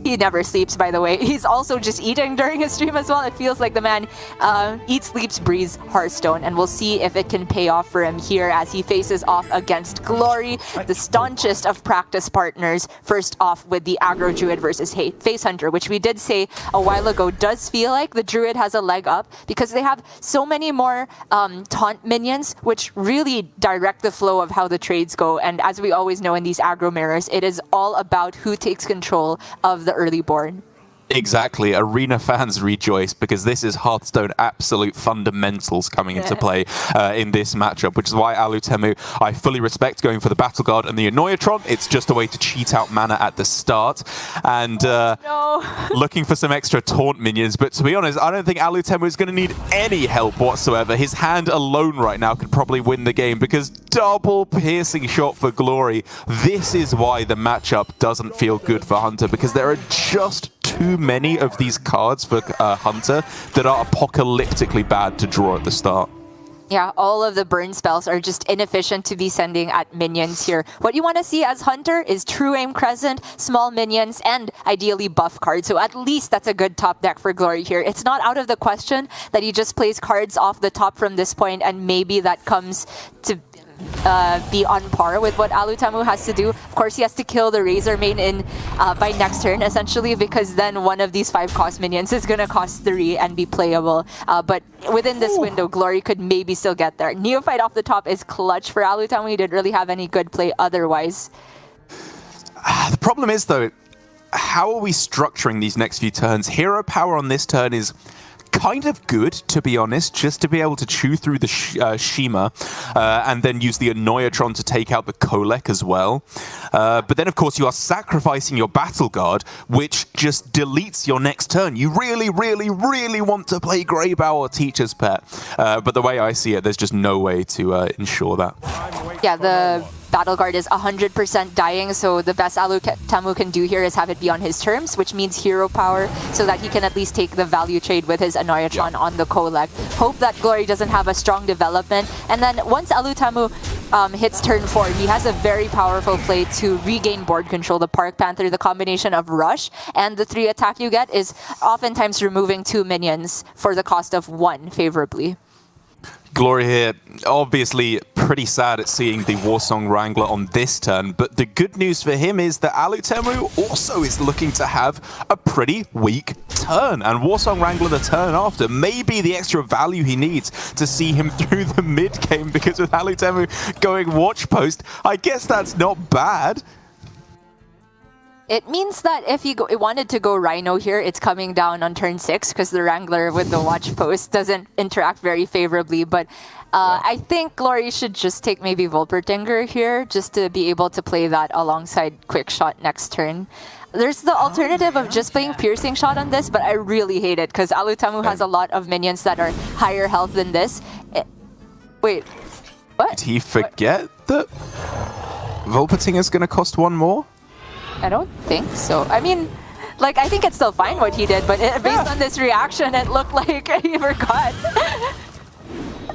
He never sleeps, by the way. He's also just eating during his stream as well. It feels like the man eats, sleeps, breathes Hearthstone, and we'll see if it can pay off for him here as he faces off against Glory, the staunchest of practice partners. First off with the aggro Druid versus Face Hunter, which we did say a while ago does feel like the Druid has a leg up because they have so many more taunt minions, which really direct the flow of how the trades go. And as we always know in these aggro mirrors, it is all about who takes control of the early board. Exactly. Arena fans rejoice because this is Hearthstone absolute fundamentals coming into play in this matchup, which is why Alutemu, I fully respect going for the Battle Guard and the Annoyatron. It's just a way to cheat out mana at the start and looking for some extra taunt minions. But to be honest, I don't think Alutemu is going to need any help whatsoever. His hand alone right now could probably win the game because double piercing shot for Glory. This is why the matchup doesn't feel good for Hunter, because there are just too many of these cards for Hunter that are apocalyptically bad to draw at the start. Yeah, all of the burn spells are just inefficient to be sending at minions here. What you want to see as Hunter is True Aim Crescent, small minions, and ideally buff cards. So at least that's a good top deck for Glory here. It's not out of the question that he just plays cards off the top from this point, and maybe that comes to be on par with what Alutemu has to do. Of course, he has to kill the Razor main in by next turn, essentially, because then one of these 5-cost minions is going to cost 3 and be playable. But within this window, Glory could maybe still get there. Neophyte off the top is clutch for Alutemu. He didn't really have any good play otherwise. The problem is, though, how are we structuring these next few turns? Hero power on this turn is kind of good, to be honest, just to be able to chew through the Shima and then use the Annoyatron to take out the Kolek as well. But then, of course, you are sacrificing your Battle Guard, which just deletes your next turn. You really, really, really want to play Greybow or Teacher's Pet. But the way I see it, there's just no way to ensure that. Yeah, the Battle Guard is 100% dying, so the best Alutemu can do here is have it be on his terms, which means hero power, so that he can at least take the value trade with his Annoyatron on the Kolek. Hope that Glory doesn't have a strong development. And then once Alutemu hits turn 4, he has a very powerful play to regain board control. The Park Panther, the combination of Rush and the 3 attack you get is oftentimes removing 2 minions for the cost of 1 favorably. Glory here, obviously pretty sad at seeing the Warsong Wrangler on this turn, but the good news for him is that Alutemu also is looking to have a pretty weak turn, and Warsong Wrangler the turn after may be the extra value he needs to see him through the mid game, because with Alutemu going Watch Post, I guess that's not bad. It means that if he wanted to go Rhino here, it's coming down on turn 6 because the Wrangler with the Watch Post doesn't interact very favorably. But I think Glory should just take maybe Volpertinger here just to be able to play that alongside Quick Shot next turn. There's the alternative of just playing Piercing Shot on this, but I really hate it because Alutemu has a lot of minions that are higher health than this. Wait, what? Did he forget that Volpertinger is going to cost 1 more? I don't think so. I mean, like, I think it's still fine what he did, but based on this reaction, it looked like he forgot.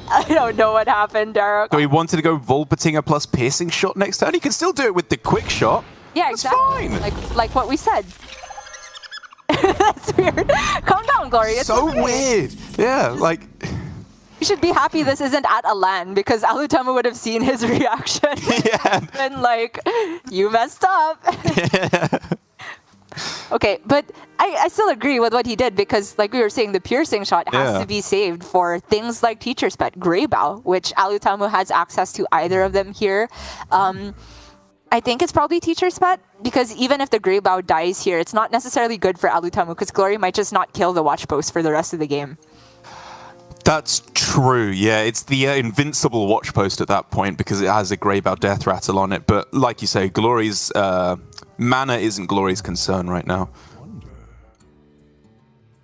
I don't know what happened, Derek. So he wanted to go Volpertinger plus Piercing Shot next turn. He can still do it with the Quick Shot. Yeah, That's exactly. fine. Like what we said. That's weird. Calm down, Glory. It's so okay. weird. Yeah, like... You should be happy this isn't at a LAN, because Alutemu would have seen his reaction and like, you messed up. Okay, but I still agree with what he did, because like we were saying, the Piercing Shot has to be saved for things like Teacher's Pet, Greybow, which Alutemu has access to either of them here. I think it's probably Teacher's Pet, because even if the Greybow dies here, it's not necessarily good for Alutemu, because Glory might just not kill the Watch Post for the rest of the game. That's true, yeah. It's the invincible Watch Post at that point because it has a Greybow Death Rattle on it. But like you say, Glory's mana isn't Glory's concern right now.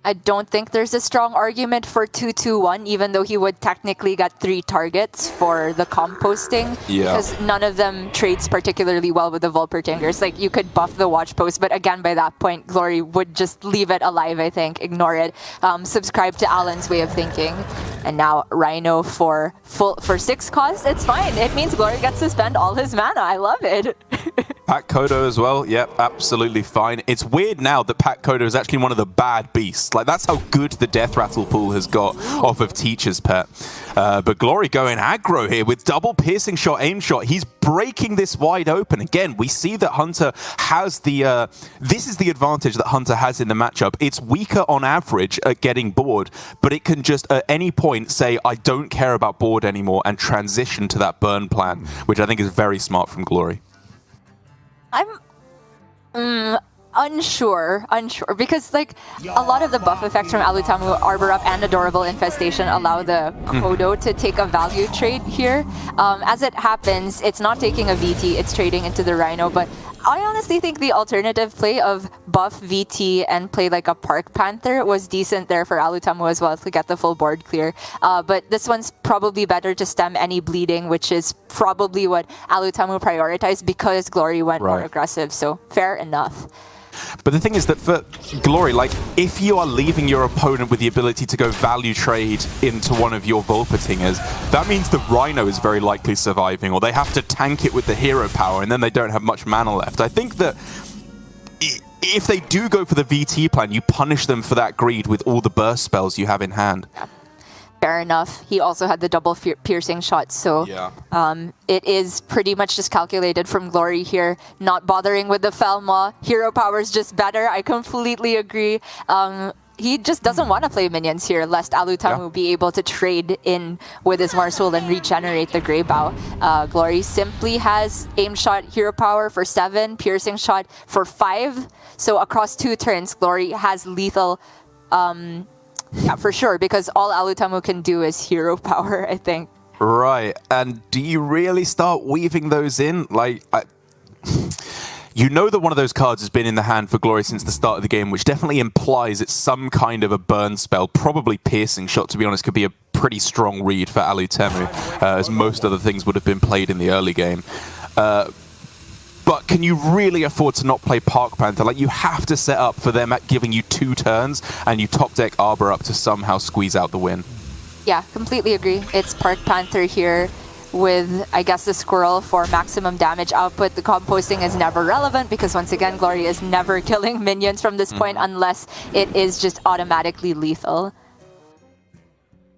I don't think there's a strong argument for 2-2-1, even though he would technically get 3 targets for the composting. Yeah. Because none of them trades particularly well with the Volpertingers. Like, you could buff the Watch Post, but again, by that point, Glory would just leave it alive, I think. Ignore it. Subscribe to Alan's way of thinking. And now Rhino for 6 cost, it's fine. It means Glory gets to spend all his mana. I love it. Pat Kodo as well. Yep, absolutely fine. It's weird now that Pat Kodo is actually one of the bad beasts. Like, that's how good the Death Rattle pool has got off of Teacher's Pet. But Glory going aggro here with double piercing shot, aim shot. He's breaking this wide open. Again, we see that Hunter has the... this is the advantage that Hunter has in the matchup. It's weaker on average at getting bored, but it can just at any point say, I don't care about board anymore, and transition to that burn plan, which I think is very smart from Glory. I'm unsure, because like a lot of the buff effects from Alutemu, Arbor Up, and Adorable Infestation allow the Kodo to take a value trade here. As it happens, it's not taking a VT, it's trading into the Rhino, but I honestly think the alternative play of buff VT and play like a Park Panther was decent there for Alutemu as well to get the full board clear. But this one's probably better to stem any bleeding, which is probably what Alutemu prioritized because Glory went more aggressive, so fair enough. But the thing is that for Glory, like, if you are leaving your opponent with the ability to go value trade into one of your Vulpetingers, that means the Rhino is very likely surviving, or they have to tank it with the hero power, and then they don't have much mana left. I think that if they do go for the VT plan, you punish them for that greed with all the burst spells you have in hand. Yeah. Fair enough. He also had the double piercing shot, so it is pretty much just calculated from Glory here. Not bothering with the Felmaw. Hero power is just better. I completely agree. He just doesn't want to play minions here, lest Alutemu be able to trade in with his Marsoul and regenerate the Grey Bow. Glory simply has aim shot hero power for 7, piercing shot for 5. So across 2 turns, Glory has lethal... yeah, for sure, because all Alutemu can do is hero power, I think. Right, and do you really start weaving those in? Like, you know that one of those cards has been in the hand for Glory since the start of the game, which definitely implies it's some kind of a burn spell, probably piercing shot, to be honest, could be a pretty strong read for Alutemu, as most other things would have been played in the early game. But can you really afford to not play Park Panther? Like, you have to set up for them at giving you 2 turns, and you top deck Arbor Up to somehow squeeze out the win. Yeah, completely agree. It's Park Panther here with, I guess, the Squirrel for maximum damage output. The composting is never relevant because, once again, Glory is never killing minions from this point unless it is just automatically lethal.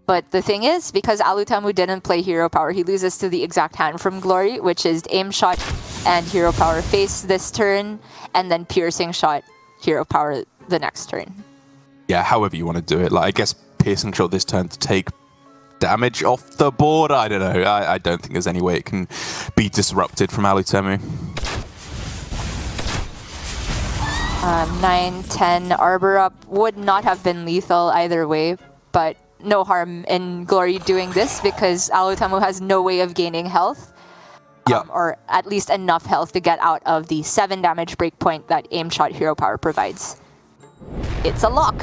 But the thing is, because Alutemu didn't play hero power, he loses to the exact hand from Glory, which is aim shot and hero power face this turn, and then piercing shot, hero power the next turn. Yeah, however you want to do it. Like, I guess piercing shot this turn to take damage off the board. I don't know. I don't think there's any way it can be disrupted from Alutemu. 9-10 Arbor Up would not have been lethal either way, but no harm in Glory doing this because Alutemu has no way of gaining health. Or at least enough health to get out of the 7 damage breakpoint that aim shot hero power provides. It's a lock.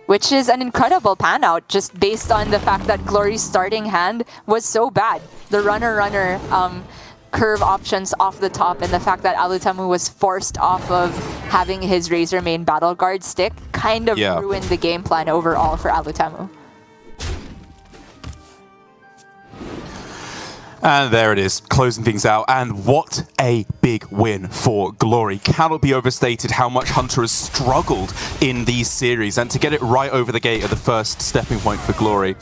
Which is an incredible pan out just based on the fact that Glory's starting hand was so bad. The runner curve options off the top, and the fact that Alutemu was forced off of having his Razor main Battle Guard stick kind of ruined the game plan overall for Alutemu. And there it is, closing things out. And what a big win for Glory. Cannot be overstated how much Hunter has struggled in these series. And to get it right over the gate at the first stepping point for Glory,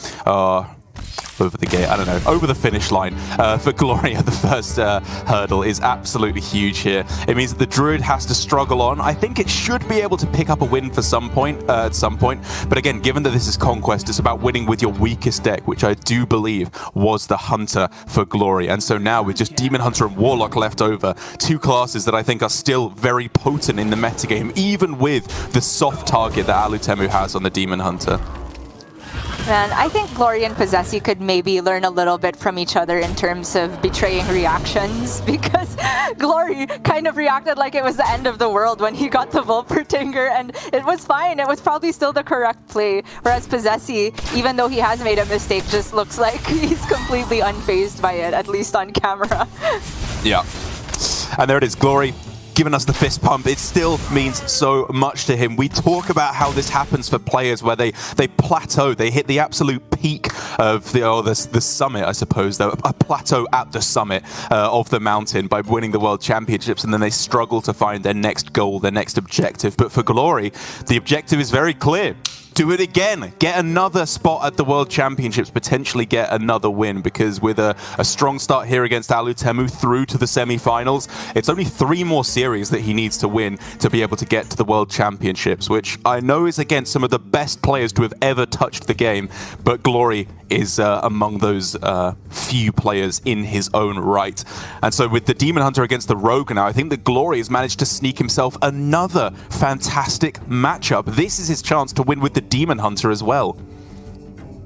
over the gate, I don't know, over the finish line for Glory at the first hurdle is absolutely huge here. It means that the Druid has to struggle on. I think it should be able to pick up a win for some point, at some point. But again, given that this is Conquest, it's about winning with your weakest deck, which I do believe was the Hunter for Glory. And so now with just Demon Hunter and Warlock left over, 2 classes that I think are still very potent in the metagame, even with the soft target that Alutemu has on the Demon Hunter. Man, I think Glory and Possessi could maybe learn a little bit from each other in terms of betraying reactions, because Glory kind of reacted like it was the end of the world when he got the Vulpertinger, and it was fine. It was probably still the correct play, whereas Possessi, even though he has made a mistake, just looks like he's completely unfazed by it, at least on camera. Yeah. And there it is, Glory given us the fist pump. It still means so much to him. We talk about how this happens for players where they plateau, they hit the absolute peak of the summit, I suppose, a plateau at the summit of the mountain by winning the World Championships, and then they struggle to find their next goal, their next objective. But for Glory, the objective is very clear. Do it again. Get another spot at the World Championships, potentially get another win, because with a strong start here against Alutemu through to the semi-finals, it's only 3 more series that he needs to win to be able to get to the World Championships, which I know is against some of the best players to have ever touched the game, but Glory is among those few players in his own right. And so with the Demon Hunter against the Rogue now, I think that Glory has managed to sneak himself another fantastic matchup. This is his chance to win with the Demon Hunter as well.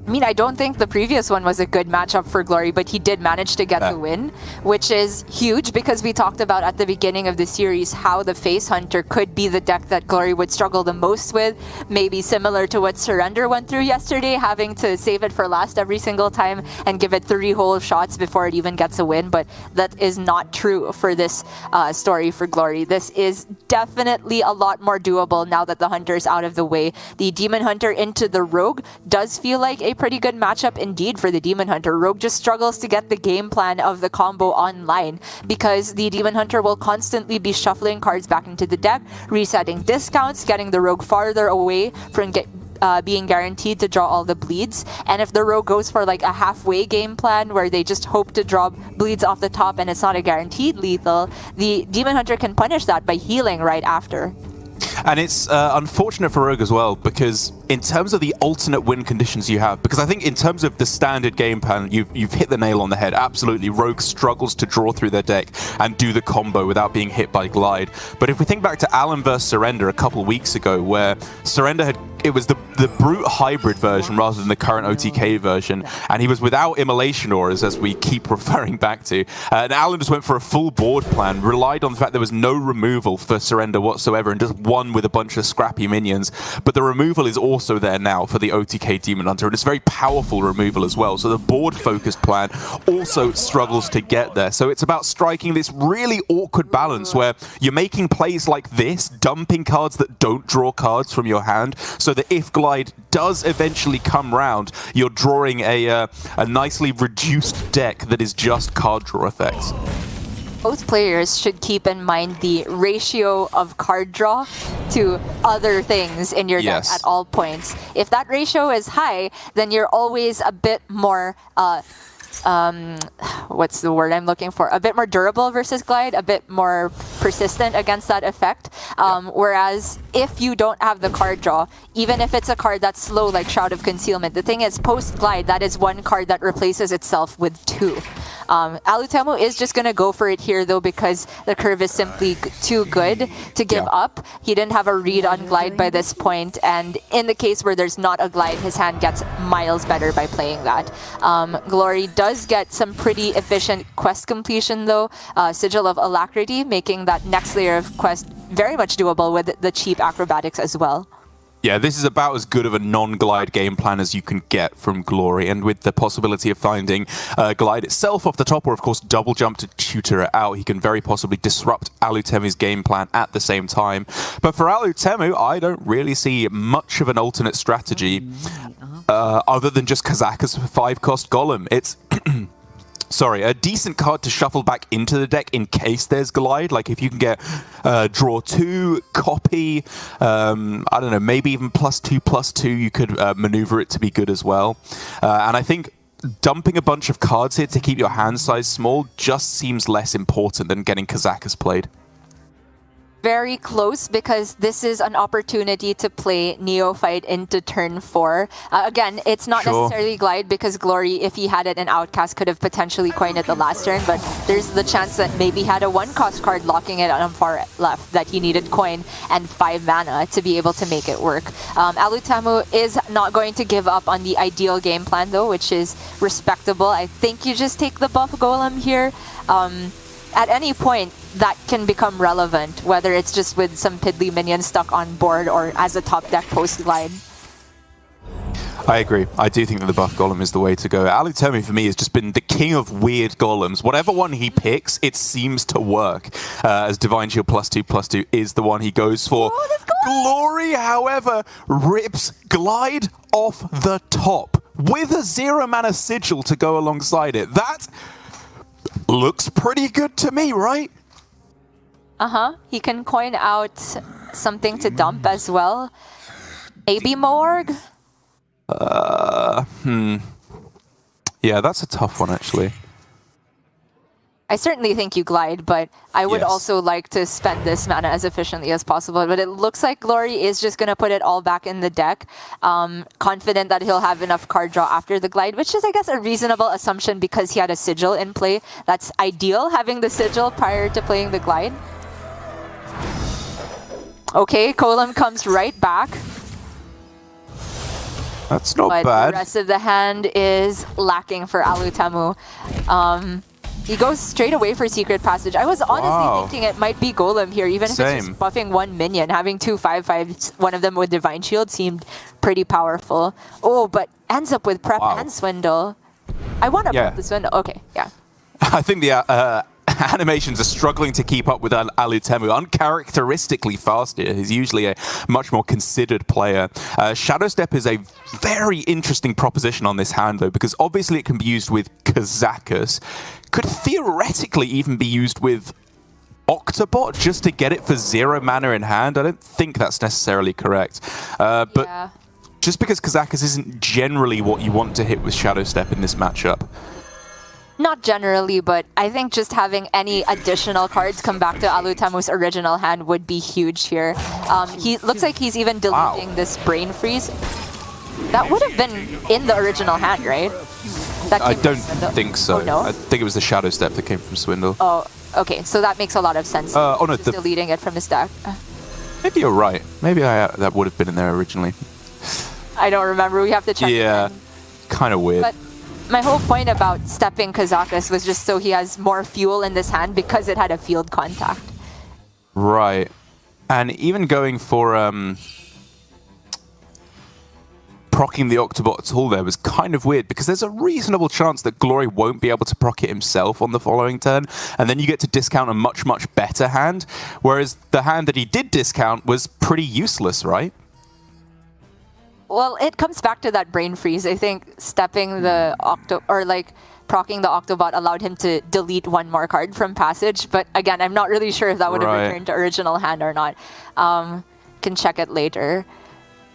I mean, I don't think the previous one was a good matchup for Glory, but he did manage to get the win, which is huge because we talked about at the beginning of the series how the Face Hunter could be the deck that Glory would struggle the most with, maybe similar to what Surrender went through yesterday, having to save it for last every single time and give it 3 whole shots before it even gets a win, but that is not true for this story for Glory. This is definitely a lot more doable now that the Hunter is out of the way. The Demon Hunter into the Rogue does feel like a pretty good matchup indeed for the Demon Hunter. Rogue just struggles to get the game plan of the combo online because the Demon Hunter will constantly be shuffling cards back into the deck, resetting discounts, getting the Rogue farther away from being guaranteed to draw all the bleeds. And if the Rogue goes for like a halfway game plan where they just hope to draw bleeds off the top and it's not a guaranteed lethal, the Demon Hunter can punish that by healing right after. And it's unfortunate for Rogue as well, because in terms of the alternate win conditions you have, because I think in terms of the standard game plan, you've hit the nail on the head. Absolutely, Rogue struggles to draw through their deck and do the combo without being hit by Glide. But if we think back to Alan vs Surrender a couple weeks ago, where Surrender it was the Brute hybrid version rather than the current OTK version, and he was without Immolation Auras, as we keep referring back to. And Alan just went for a full board plan, relied on the fact there was no removal for Surrender whatsoever, and just won with a bunch of scrappy minions. But the removal is also there now for the OTK Demon Hunter, and it's very powerful removal as well. So the board-focused plan also struggles to get there. So it's about striking this really awkward balance where you're making plays like this, dumping cards that don't draw cards from your hand, so that if Glide does eventually come round, you're drawing a nicely reduced deck that is just card draw effects. Both players should keep in mind the ratio of card draw to other things in your deck at all points. If that ratio is high, then you're always a bit more what's the word I'm looking for? A bit more durable versus Glide, a bit more persistent against that effect. Whereas if you don't have the card draw, even if it's a card that's slow like Shroud of Concealment, the thing is post-Glide, that is one card that replaces itself with 2. Alutemu is just going to go for it here though because the curve is simply too good to give up. He didn't have a read on Glide by this point, and in the case where there's not a Glide, his hand gets miles better by playing that. Glory does get some pretty efficient quest completion though. Sigil of Alacrity, making that next layer of quest very much doable with the cheap acrobatics as well. Yeah, this is about as good of a non-Glide game plan as you can get from Glory, and with the possibility of finding Glide itself off the top, or of course double jump to tutor it out, he can very possibly disrupt Alutemu's game plan at the same time. But for Alutemu, I don't really see much of an alternate strategy other than just Kazaka's 5-cost Golem. It's sorry, a decent card to shuffle back into the deck in case there's Glide. Like if you can get draw 2, copy, I don't know, maybe even +2/+2, you could maneuver it to be good as well. And I think dumping a bunch of cards here to keep your hand size small just seems less important than getting Kazakas played. Very close because this is an opportunity to play Neophyte into turn 4. Again, it's not necessarily Glide because Glory, if he had it in Outcast, could have potentially coined it the last turn, but there's the chance that maybe he had a 1-cost card locking it on far left that he needed coin and 5 mana to be able to make it work. Alutemu is not going to give up on the ideal game plan though, which is respectable. I think you just take the buff Golem here. At any point, that can become relevant, whether it's just with some piddly minions stuck on board or as a top deck post-Glide. I agree. I do think that the buff golem is the way to go. Alutemu for me has just been the king of weird golems. Whatever one he picks, it seems to work. As Divine Shield +2/+2 is the one he goes for. Glory, however, rips Glide off the top with a 0 mana sigil to go alongside it. That looks pretty good to me, right? He can coin out something to dump as well. Maybe Morg? Yeah, that's a tough one, actually. I certainly think you glide, but I would Yes. also like to spend this mana as efficiently as possible. But it looks like Glory is just going to put it all back in the deck. Confident that he'll have enough card draw after the glide, which is, I guess, a reasonable assumption because he had a sigil in play. That's ideal, having the sigil prior to playing the glide. Okay, Golem comes right back. That's not But bad. the rest of the hand is lacking for Alutemu. He goes straight away for Secret Passage. I was honestly thinking it might be Golem here, even if it's just buffing one minion. Having 2 5/5s, one of them with Divine Shield, seemed pretty powerful. Oh, but ends up with Prep and Swindle. I want to prep the Swindle. Okay, yeah. I think the animations are struggling to keep up with Alutemu. Uncharacteristically fast here. He's usually a much more considered player. Shadow Step is a very interesting proposition on this hand, though, because obviously it can be used with Kazakus. Could theoretically even be used with Octobot just to get it for 0 mana in hand. I don't think that's necessarily correct. But just because Kazakus isn't generally what you want to hit with Shadow Step in this matchup. Not generally, but I think just having any additional cards come back to Alutemu's original hand would be huge here. He looks like he's even deleting this Brain Freeze. That would have been in the original hand, right? I don't think so. Oh, no? I think it was the Shadow Step that came from Swindle. Oh, okay. So that makes a lot of sense. Oh no, deleting it from his deck. Maybe you're right. Maybe that would have been in there originally. I don't remember. We have to check. Yeah, kind of weird. But my whole point about stepping Kazakus was just so he has more fuel in this hand because it had a field contact. Right. And even going for proccing the Octobot tool there was kind of weird because there's a reasonable chance that Glory won't be able to proc it himself on the following turn, and then you get to discount a much, much better hand, whereas the hand that he did discount was pretty useless, right? Well, it comes back to that Brain Freeze. I think stepping the proccing the Octobot allowed him to delete one more card from Passage, but again, I'm not really sure if that would have returned to original hand or not. Can check it later.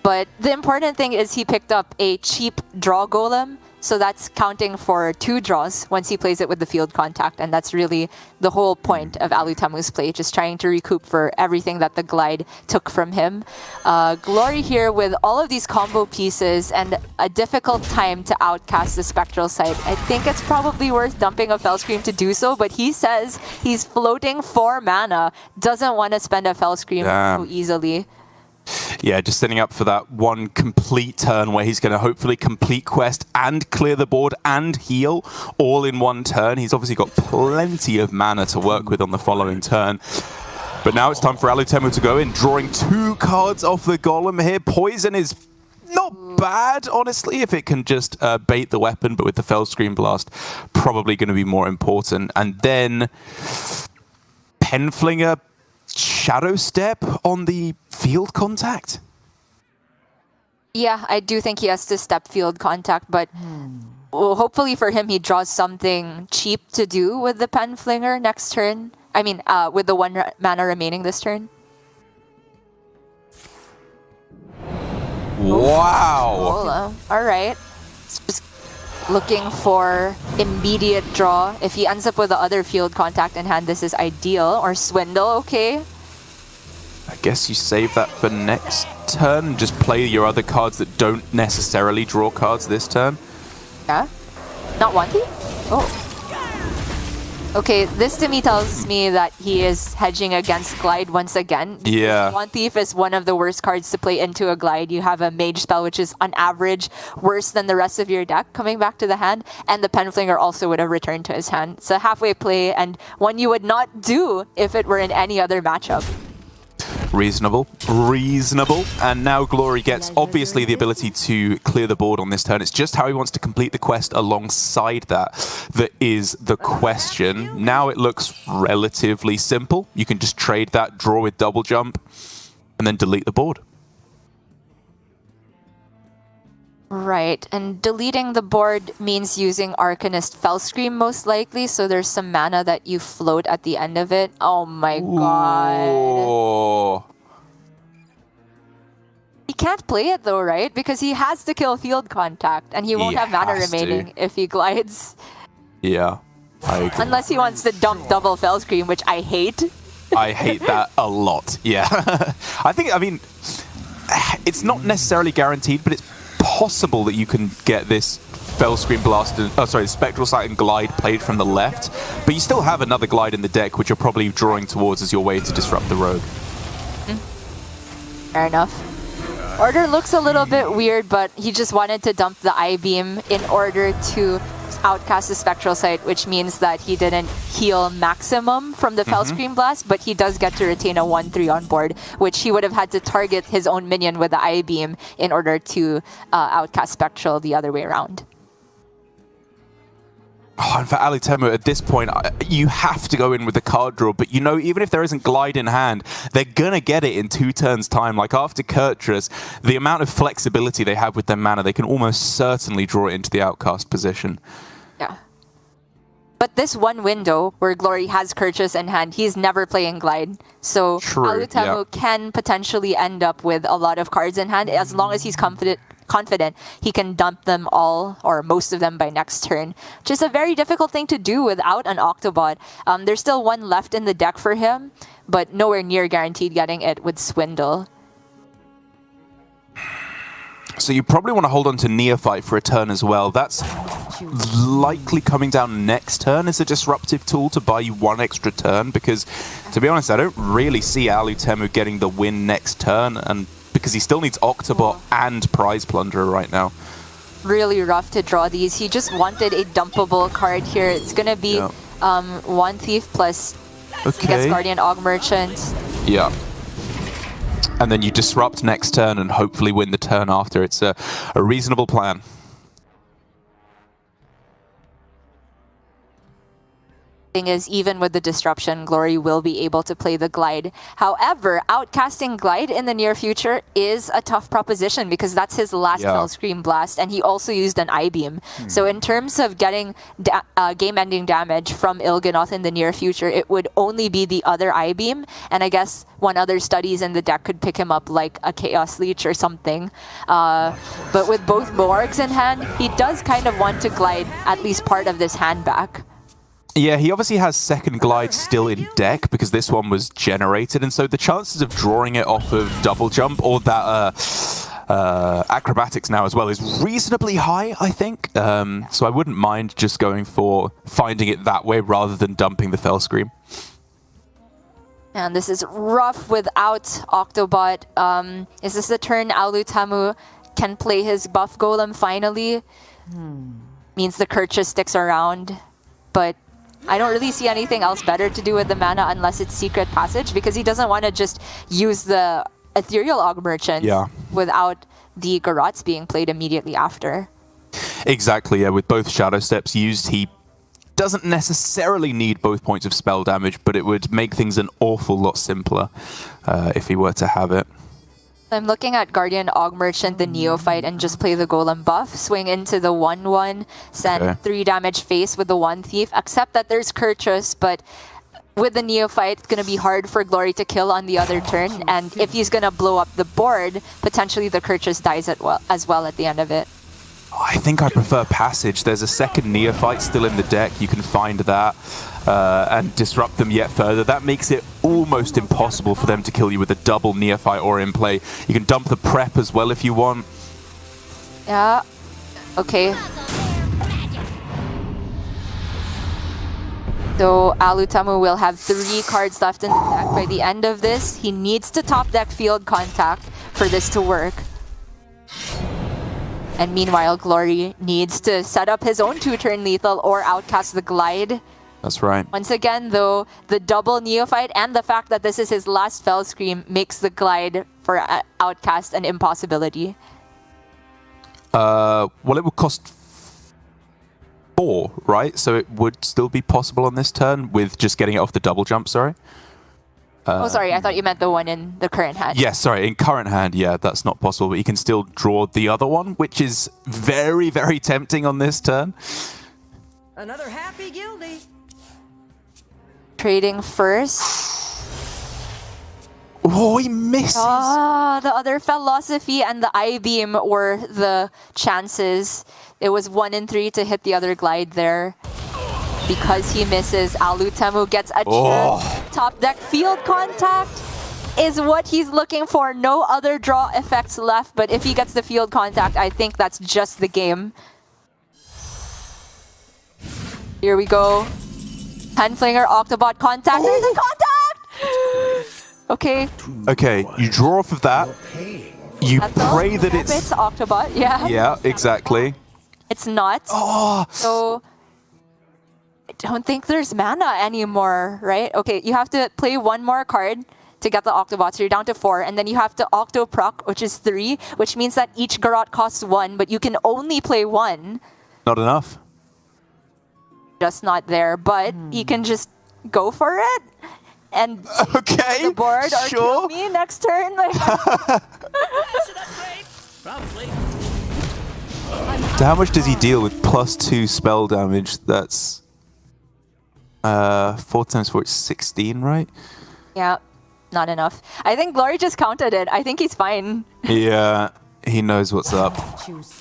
But the important thing is he picked up a cheap draw golem, so that's counting for 2 draws once he plays it with the field contact, and that's really the whole point of Alutemu's play, just trying to recoup for everything that the glide took from him. Glory here with all of these combo pieces and a difficult time to outcast the Spectral Sight. I think it's probably worth dumping a Fell Scream to do so, but he says he's floating 4 mana, doesn't want to spend a Fell Scream so easily. Yeah, just setting up for that one complete turn where he's going to hopefully complete quest and clear the board and heal all in one turn. He's obviously got plenty of mana to work with on the following turn. But now it's time for Alutemu to go in, drawing 2 cards off the Golem here. Poison is not bad, honestly, if it can just bait the weapon, but with the Fell Scream Blast, probably going to be more important. And then Penflinger Shadow Step on the field contact? Yeah, I do think he has to step field contact, but well, hopefully for him he draws something cheap to do with the Penflinger next turn. I mean, with the 1 mana remaining this turn. Wow! Alright. Just looking for immediate draw. If he ends up with the other field contact in hand, this is ideal. Or Swindle, okay. I guess you save that for next turn and just play your other cards that don't necessarily draw cards this turn. Yeah? Not one thief? Oh. Okay, this to me tells me that he is hedging against Glide once again. Yeah. One Thief is one of the worst cards to play into a Glide. You have a Mage spell, which is on average worse than the rest of your deck coming back to the hand, and the Penflinger also would have returned to his hand. It's a halfway play, and one you would not do if it were in any other matchup. Reasonable. Reasonable. And now Glory gets, obviously, the ability to clear the board on this turn. It's just how he wants to complete the quest alongside that is the question. Now it looks relatively simple. You can just trade that, draw with double jump, and then delete the board. Right, and deleting the board means using Arcanist Fellscream most likely, so there's some mana that you float at the end of it. Oh my god. He can't play it though, right? Because he has to kill field contact, and he won't have mana remaining if he glides. Yeah, I agree. Unless he wants to dump double Fellscream, which I hate. I hate that a lot, yeah. I mean, it's not necessarily guaranteed, but it's possible that you can get this Fellscream Blast, Spectral Sight and Glide played from the left, but you still have another Glide in the deck, which you're probably drawing towards as your way to disrupt the rogue. Fair enough. Order looks a little bit weird, but he just wanted to dump the I-Beam in order to outcast the Spectral Sight, which means that he didn't heal maximum from the Fellscream Blast, but he does get to retain a 1/3 on board, which he would have had to target his own minion with the I-Beam in order to outcast Spectral the other way around. Oh, and for Alutemu, at this point, you have to go in with the card draw, but you know, even if there isn't Glide in hand, they're gonna get it in 2 turns' time. Like after Kurtrus, the amount of flexibility they have with their mana, they can almost certainly draw it into the outcast position. Yeah. But this one window where Glory has Kurtrus in hand, he's never playing Glide. So Alutemu can potentially end up with a lot of cards in hand as long as he's confident he can dump them all or most of them by next turn, which is a very difficult thing to do without an Octobot. There's still one left in the deck for him, but nowhere near guaranteed getting it with Swindle. So you probably want to hold on to Neophyte for a turn as well. That's likely coming down next turn as a disruptive tool to buy you 1 extra turn, because to be honest, I don't really see Alutemu getting the win next turn, and because he still needs Octobot and Prize Plunderer right now. Really rough to draw these. He just wanted a dumpable card here. It's going to be 1 Thief plus, I guess, Guardian Og Merchant. Yeah. And then you disrupt next turn and hopefully win the turn after. It's a reasonable plan. Thing is, even with the disruption, Glory will be able to play the Glide. However, outcasting Glide in the near future is a tough proposition because that's his last Fellscream Blast, and he also used an I-Beam. So in terms of getting game-ending damage from Il'gynoth in the near future, it would only be the other I-Beam, and I guess one other studies in the deck could pick him up like a Chaos Leech or something. But with both Morgs in hand, he does kind of want to Glide at least part of this hand back. Yeah, he obviously has second Glide still in deck because this one was generated, and so the chances of drawing it off of double jump or that acrobatics now as well is reasonably high, I think. So I wouldn't mind just going for finding it that way rather than dumping the Fellscream. And this is rough without Octobot. Is this the turn Alutemu can play his buff golem finally? Means the Kurtrus sticks around, but I don't really see anything else better to do with the mana unless it's Secret Passage, because he doesn't want to just use the Ethereal Og Merchant without the Garrots being played immediately after. Exactly, yeah. With both Shadow Steps used, he doesn't necessarily need both points of spell damage, but it would make things an awful lot simpler if he were to have it. I'm looking at Guardian Og Merchant, the Neophyte, and just play the Golem buff. Swing into the 1/1, send 3 damage face with the 1 Thief, except that there's Kurtrus, but with the Neophyte, it's going to be hard for Glory to kill on the other turn, and if he's going to blow up the board, potentially the Kurtrus dies as well at the end of it. I think I prefer Passage. There's a second Neophyte still in the deck. You can find that and disrupt them yet further. That makes it almost impossible for them to kill you with a double Neophyte or in play. You can dump the Prep as well if you want. Yeah. Okay. So Alutemu will have 3 cards left in the deck by the end of this. He needs to top deck Field Contact for this to work. And meanwhile, Glory needs to set up his own 2-turn lethal or outcast the Glide That's right. Once again, though, the double Neophyte and the fact that this is his last Fell Scream makes the glide for Outcast an impossibility. Well, it would cost 4, right? So it would still be possible on this turn with just getting it off the double jump, sorry? Oh, sorry, I thought you meant the one in the current hand. Yes, sorry, in current hand, yeah, that's not possible, but you can still draw the other one, which is very, very tempting on this turn. Another happy guildie. Trading first. Oh, he misses. Ah, the other philosophy and the I-beam were the chances. It was 1 in 3 to hit the other glide there. Because he misses, Alutemu gets a chance. Top deck field contact is what he's looking for. No other draw effects left, but if he gets the field contact, I think that's just the game. Here we go. Handflinger, Octobot contact. There's a contact! Okay. Okay, you draw off of that. You pray that it's Octobot, yeah. Yeah, exactly. It's not. Oh. So I don't think there's mana anymore, right? Okay, you have to play one more card to get the Octobot, so you're down to 4, and then you have to Octo proc, which is 3, which means that each Garrote costs 1, but you can only play 1. Not enough. Just not there, but you can just go for it and okay, the board or kill me next turn. Like, so how much does he deal with +2 spell damage? That's 4 times 4 is 16, right? yeah, not enough. I think Glory just counted it. I think he's fine. Yeah, he knows what's up.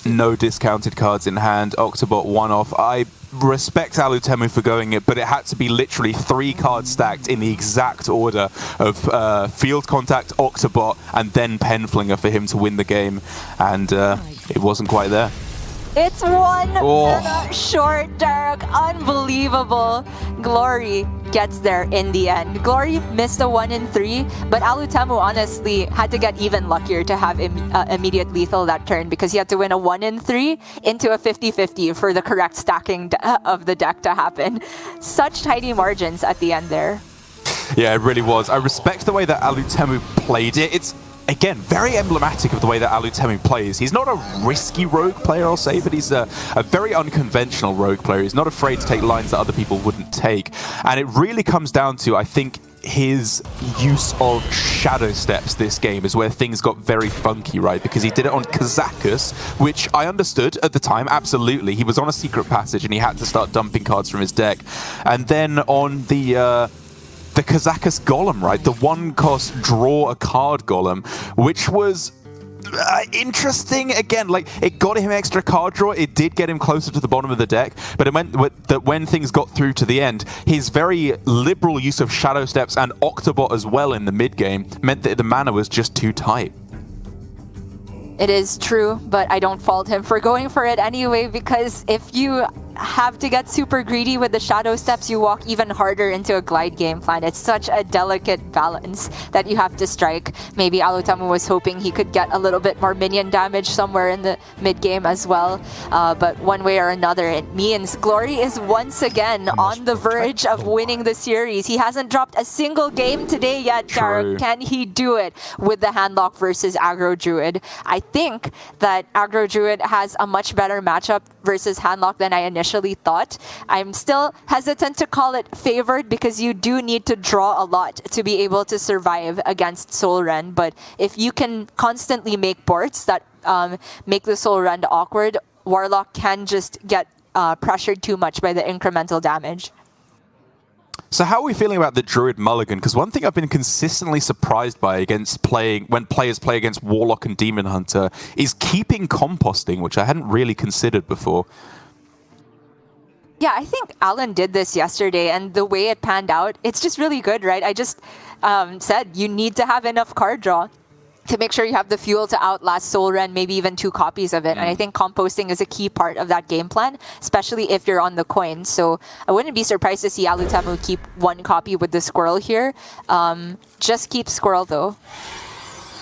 No discounted cards in hand. Octobot 1 off. I respect Alutemu for going it, but it had to be literally 3 cards stacked in the exact order of field contact, Octobot, and then Penflinger for him to win the game. And it wasn't quite there. It's 1 mana short, Derek. Unbelievable. Glory gets there in the end. Glory missed a 1 in 3, but Alutemu honestly had to get even luckier to have immediate lethal that turn because he had to win a 1 in 3 into a 50-50 for the correct stacking of the deck to happen. Such tiny margins at the end there. Yeah, it really was. I respect the way that Alutemu played it. It's again, very emblematic of the way that Alutemu plays. He's not a risky rogue player, I'll say, but he's a very unconventional rogue player. He's not afraid to take lines that other people wouldn't take. And it really comes down to, I think, his use of shadow steps this game is where things got very funky, right? Because he did it on Kazakus, which I understood at the time, absolutely. He was on a secret passage and he had to start dumping cards from his deck. And then on the Kazakus Golem, right? The 1-cost draw a card Golem, which was interesting. Again, like, it got him extra card draw. It did get him closer to the bottom of the deck, but it meant that when things got through to the end, his very liberal use of Shadow Steps and Octobot as well in the mid-game meant that the mana was just too tight. It is true, but I don't fault him for going for it anyway, because if you have to get super greedy with the shadow steps, you walk even harder into a glide game plan. It's such a delicate balance that you have to strike. Maybe Alutemu was hoping he could get a little bit more minion damage somewhere in the mid game as well, but one way or another, it means Glory is once again on the verge of winning the series. He hasn't dropped a single game today yet, Derek. Can he do it with the Handlock versus Aggro Druid? I think that Aggro Druid has a much better matchup versus Handlock than I initially thought. I'm still hesitant to call it favored because you do need to draw a lot to be able to survive against Soul Rend, but if you can constantly make boards that make the Soul Rend awkward, Warlock can just get pressured too much by the incremental damage. So how are we feeling about the Druid mulligan? Because one thing I've been consistently surprised by when players play against Warlock and Demon Hunter is keeping composting, which I hadn't really considered before. Yeah, I think Alan did this yesterday, and the way it panned out, it's just really good, right? I just said you need to have enough card draw to make sure you have the fuel to outlast Soul Rend, maybe even 2 copies of it. And I think composting is a key part of that game plan, especially if you're on the coin. So I wouldn't be surprised to see Alutemu keep 1 copy with the Squirrel here. Just keep Squirrel, though.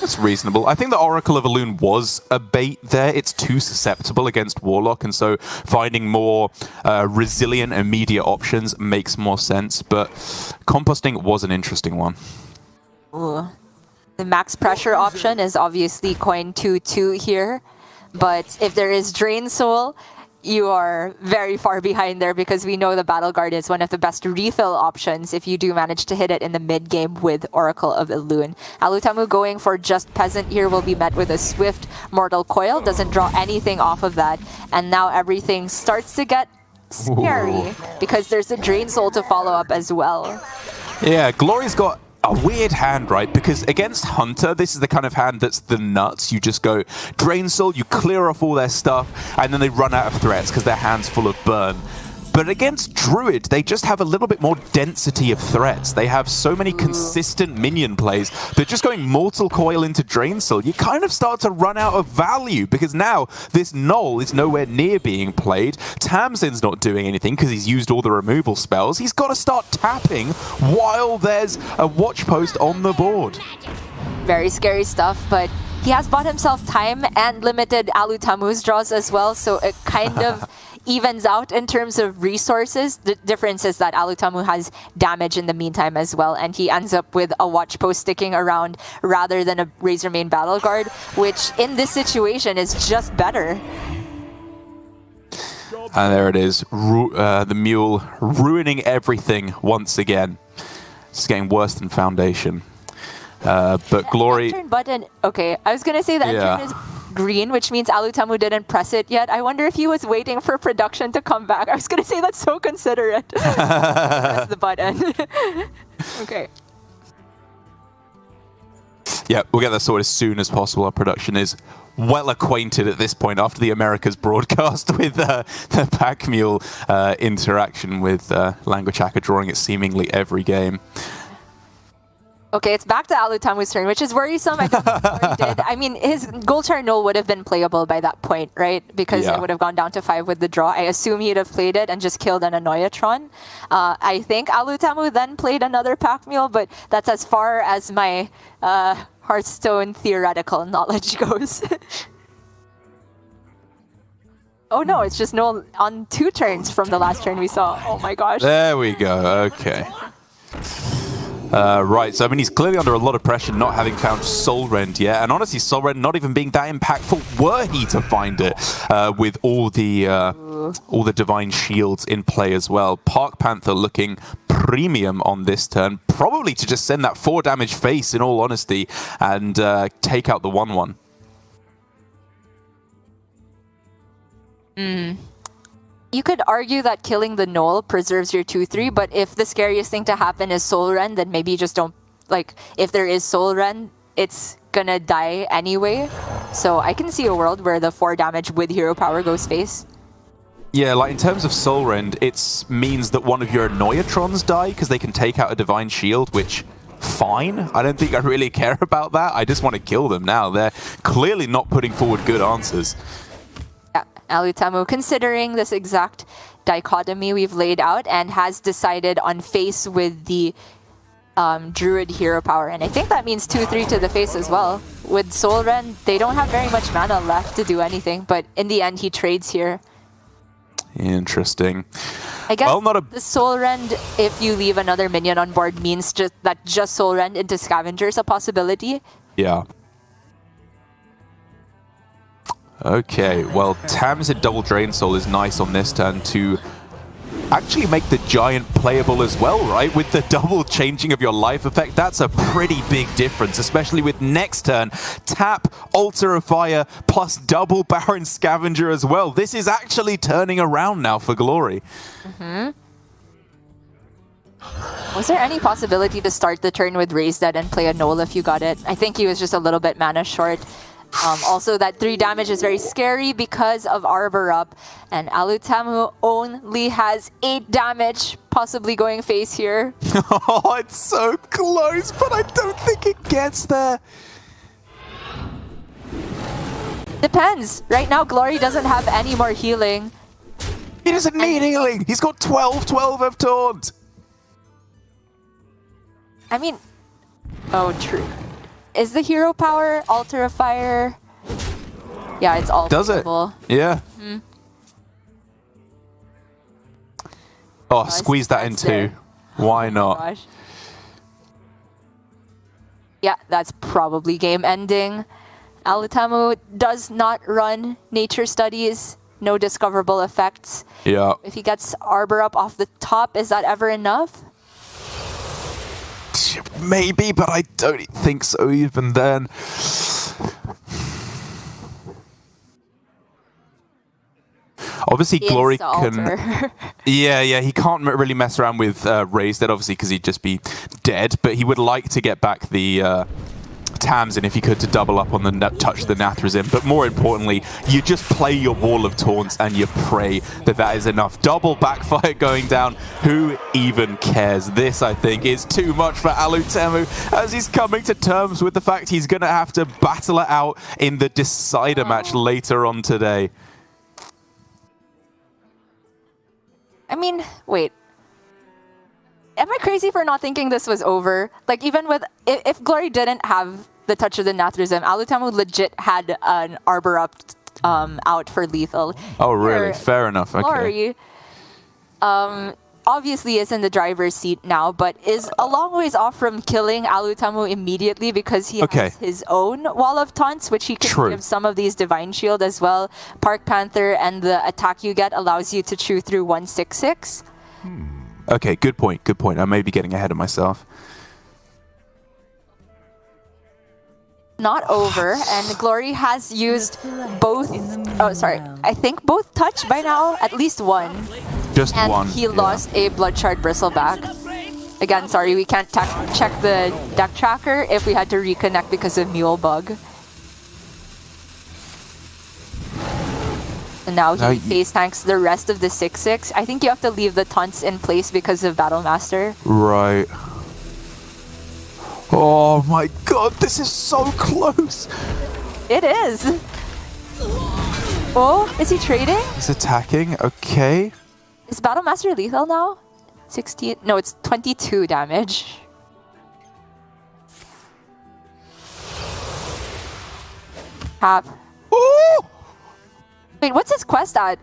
That's reasonable. I think the Oracle of Elune was a bait there. It's too susceptible against Warlock, and so finding more resilient immediate options makes more sense, but composting was an interesting one. Ooh. The max pressure option is obviously coin 2-2 here, but if there is Drain Soul, you are very far behind there because we know the Battle Guard is one of the best refill options if you do manage to hit it in the mid game with Oracle of Elune. Alutemu going for just Peasant here will be met with a swift Mortal Coil, doesn't draw anything off of that, and now everything starts to get scary because there's a Drain Soul to follow up as well. Yeah, Glory's got a weird hand, right? Because against Hunter, this is the kind of hand that's the nuts. You just go Drain Soul, you clear off all their stuff, and then they run out of threats because their hand's full of burn. But against Druid, they just have a little bit more density of threats. They have so many consistent minion plays that just going Mortal Coil into Drain Soul, you kind of start to run out of value because now this Null is nowhere near being played. Tamsin's not doing anything because he's used all the removal spells. He's got to start tapping while there's a watch post on the board. Very scary stuff, but he has bought himself time and limited Alutemu's draws as well, so it kind of evens out in terms of resources. The difference is that Alutemu has damage in the meantime as well, and he ends up with a watch post sticking around rather than a Razormane Battle Guard, which in this situation is just better. And there it is, the Mule ruining everything once again. It's getting worse than Foundation. But Glory... Turn button, okay, I was going to say that turn is green, which means Alutemu didn't press it yet. I wonder if he was waiting for production to come back. I was going to say that's so considerate. Press the button. Okay. Yeah, we'll get that sorted as soon as possible. Our production is well acquainted at this point after the Americas broadcast with the Pack Mule interaction with Language Hacker drawing it seemingly every game. Okay, it's back to Alutemu's turn, which is worrisome. I don't know what he did. I mean, his Goldshire Null would have been playable by that point, right? Because it would have gone down to 5 with the draw. I assume he'd have played it and just killed an Anoyatron. I think Alutemu then played another Pack Mule, but that's as far as my Hearthstone theoretical knowledge goes. Oh no, it's just Null on 2 turns from the last turn we saw. Oh my gosh. There we go, okay. Right, so I mean, he's clearly under a lot of pressure not having found Soul Rend yet, and honestly, Soul Rend not even being that impactful were he to find it with all the Divine Shields in play as well. Park Panther looking premium on this turn, probably to just send that 4 damage face in all honesty and take out the 1/1. You could argue that killing the Null preserves your 2-3, but if the scariest thing to happen is Soul Rend, then maybe you just don't, like, if there is Soul Rend, it's gonna die anyway. So I can see a world where the 4 damage with Hero Power goes face. Yeah, like in terms of Soul Rend, it means that one of your Anoyatrons die because they can take out a Divine Shield, which, fine. I don't think I really care about that. I just want to kill them now. They're clearly not putting forward good answers. Alutemu considering this exact dichotomy we've laid out and has decided on face with the Druid Hero Power. And I think that means 2-3 to the face as well. With Soul Rend, they don't have very much mana left to do anything, but in the end, he trades here. Interesting. I guess the Soul Rend, if you leave another minion on board, means just Soul Rend into Scavenger is a possibility. Yeah. Okay, well, Tamsin double Drain Soul is nice on this turn to actually make the Giant playable as well, right? With the double changing of your life effect, that's a pretty big difference, especially with next turn. Tap, Altar of Fire, plus double Baron Scavenger as well. This is actually turning around now for Glory. Was there any possibility to start the turn with Raise Dead and play a Null if you got it? I think he was just a little bit mana short. Also, that 3 damage is very scary because of Arbor Up, and Alutemu only has 8 damage, possibly going face here. Oh, it's so close, but I don't think it gets there. Depends. Right now, Glory doesn't have any more healing. He doesn't need healing. He's got 12 of Taunt. I mean, oh, true. Is the hero power Altar of Fire? Yeah, it's all Does it? playable. Yeah. Oh, squeeze that in that's too. there. Why not? Gosh. Yeah, that's probably game ending. Alutemu does not run nature studies. No discoverable effects. Yeah. If he gets Arbor up off the top, is that ever enough? Maybe, but I don't think so even then. Obviously, Glory Insta altar. can... Yeah, he can't really mess around with Raise Dead, obviously, because he'd just be dead, but he would like to get back the Tamsin if he could to double up on the touch the Nathrazim. But more importantly, you just play your wall of taunts and you pray that that is enough. Double backfire going down. Who even cares? This, I think, is too much for Alutemu as he's coming to terms with the fact he's going to have to battle it out in the decider match later on today. I mean, wait. Am I crazy for not thinking this was over? Like, even with... If Glory didn't have the touch of the Nathrazim, Alutemu legit had an Arbor up out for lethal. Oh, really? Here, Fair enough. Okay. Glory, obviously is in the driver's seat now, but is a long ways off from killing Alutemu immediately because he has his own Wall of Taunts, which he can give some of these Divine Shield as well. Park Panther and the attack you get allows you to chew through 166. Okay, good point. Good point. I may be getting ahead of myself. Not over, and Glory has used both. Oh, sorry. I think both touch by now, at least one. Just and one. He lost a Blood Shard Bristleback. Again, sorry, we can't check the deck tracker if we had to reconnect because of Mule Bug. And now he face tanks the rest of the 6-6. I think you have to leave the taunts in place because of Battlemaster. Right. Oh my god, this is so close! It is! Oh, is he trading? He's attacking, okay. Is Battlemaster lethal now? 16? No, it's 22 damage. Tap. Oh! Wait, what's his quest at?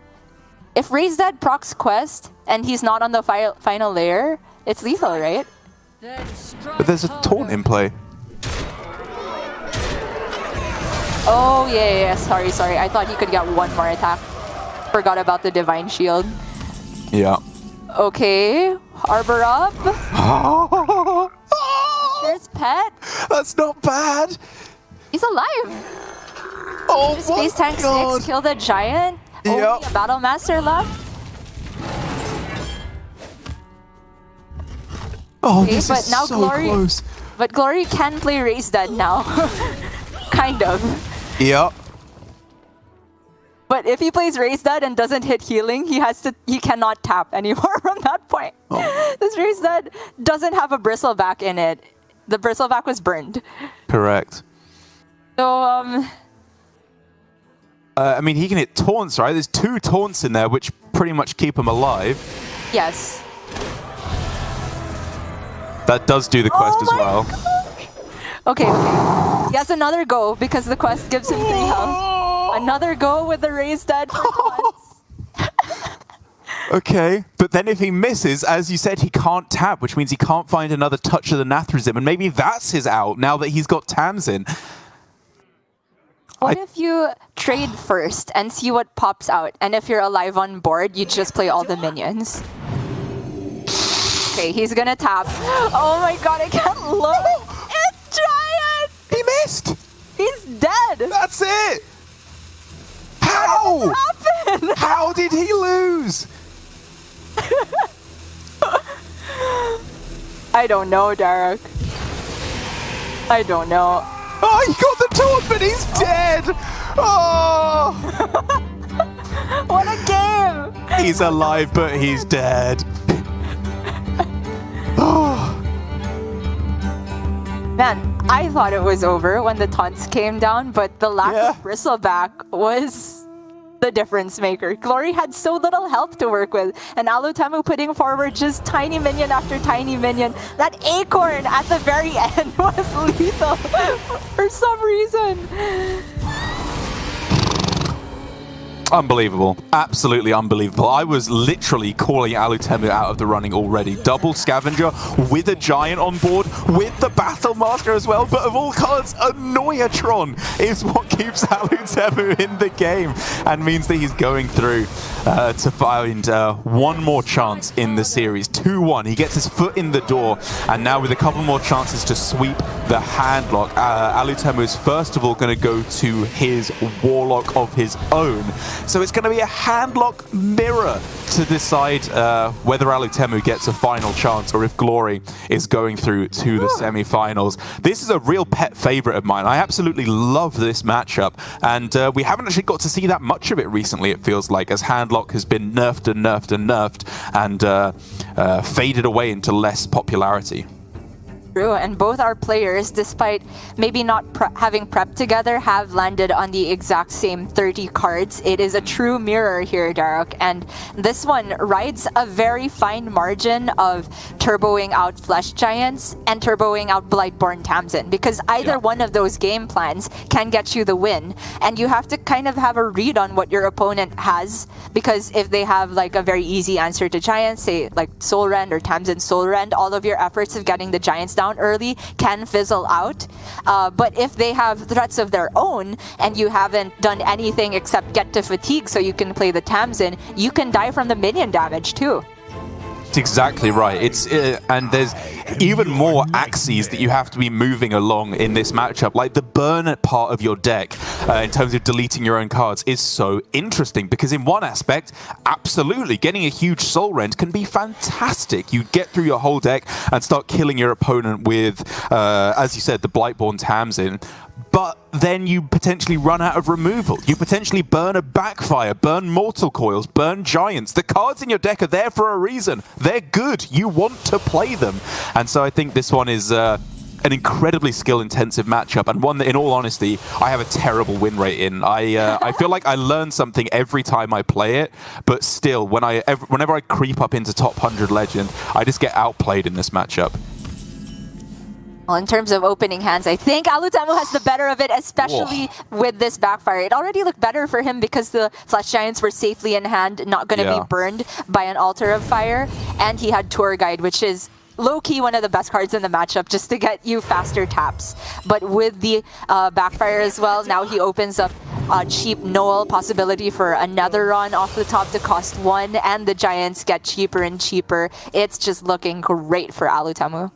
If Raise Dead procs quest and he's not on the final layer, it's lethal, right? But there's a taunt in play. Oh, yeah. Sorry. I thought he could get one more attack. Forgot about the Divine Shield. Yeah. Okay, Arbor up. There's Pet. That's not bad. He's alive. Oh Just my face tank god. 6, kill the giant. Only a Battlemaster left. Oh, Okay, this but is now so Glory, close. But Glory can play Raise Dead now. Kind of. Yep. But if he plays Raise Dead and doesn't hit healing, he cannot tap anymore from that point. Oh. This Raise Dead doesn't have a Bristleback in it. The Bristleback was burned. Correct. So, I mean, he can hit taunts, right? There's 2 taunts in there, which pretty much keep him alive. yes. That does do the quest as well. Okay. He has another go because the quest gives him 3 health. Another go with the Raise Dead for taunts. Okay, but then if he misses, as you said, he can't tap, which means he can't find another touch of the Nathrazim, and maybe that's his out now that he's got Tamsin. What if you trade first and see what pops out, and if you're alive on board, you just play all the minions? Okay, he's gonna tap. Oh my god, I can't look! It's Giant! He missed! He's dead! That's it! How? What happened? How did he lose? I don't know, Derek. I don't know. Oh, he got the taunt, but he's dead! Oh! What a game! He's alive, but he's dead. Man, I thought it was over when the taunts came down, but the lack of Bristleback was the difference maker. Glory had so little health to work with, and Alutemu putting forward just tiny minion after tiny minion. That acorn at the very end was lethal for some reason. Unbelievable. Absolutely unbelievable. I was literally calling Alutemu out of the running already. Double Scavenger with a Giant on board, with the Battle Master as well, but of all cards, a Noyatron is what keeps Alutemu in the game and means that he's going through to find one more chance in the series. 2-1. He gets his foot in the door, and now with a couple more chances to sweep the handlock, Alutemu is first of all going to go to his Warlock of his own. So it's going to be a handlock mirror to decide whether Alutemu gets a final chance or if Glory is going through to the semi-finals. This is a real pet favorite of mine. I absolutely love this matchup, and we haven't actually got to see that much of it recently, it feels like, as handlock has been nerfed and nerfed and nerfed and faded away into less popularity. True, and both our players, despite maybe not having prepped together, have landed on the exact same 30 cards. It is a true mirror here, Darok, and this one rides a very fine margin of turboing out Flesh Giants and turboing out Blightborn Tamsin, because either one of those game plans can get you the win, and you have to kind of have a read on what your opponent has, because if they have like a very easy answer to Giants, say like Soul Rend or Tamsin Soul Rend, all of your efforts of getting the Giants down early can fizzle out. But if they have threats of their own and you haven't done anything except get to fatigue so you can play the Tamsin, you can die from the minion damage too. It's exactly right. It's and there's even more axes that you have to be moving along in this matchup. Like the burn part of your deck, in terms of deleting your own cards, is so interesting because in one aspect, absolutely, getting a huge Soul Rend can be fantastic. You get through your whole deck and start killing your opponent with, as you said, the Blightborn Tamsin. But then you potentially run out of removal. You potentially burn a Backfire, burn Mortal Coils, burn Giants. The cards in your deck are there for a reason. They're good. You want to play them. And so I think this one is an incredibly skill-intensive matchup, and one that, in all honesty, I have a terrible win rate in. I feel like I learn something every time I play it, but still, whenever I creep up into top 100 Legend, I just get outplayed in this matchup. Well, in terms of opening hands, I think Alutemu has the better of it, especially with this Backfire. It already looked better for him because the Flesh Giants were safely in hand, not going to be burned by an Altar of Fire, and he had Tour Guide, which is low-key one of the best cards in the matchup just to get you faster taps. But with the Backfire as well, now he opens up a cheap Noel possibility for another run off the top to cost 1, and the Giants get cheaper and cheaper. It's just looking great for Alutemu.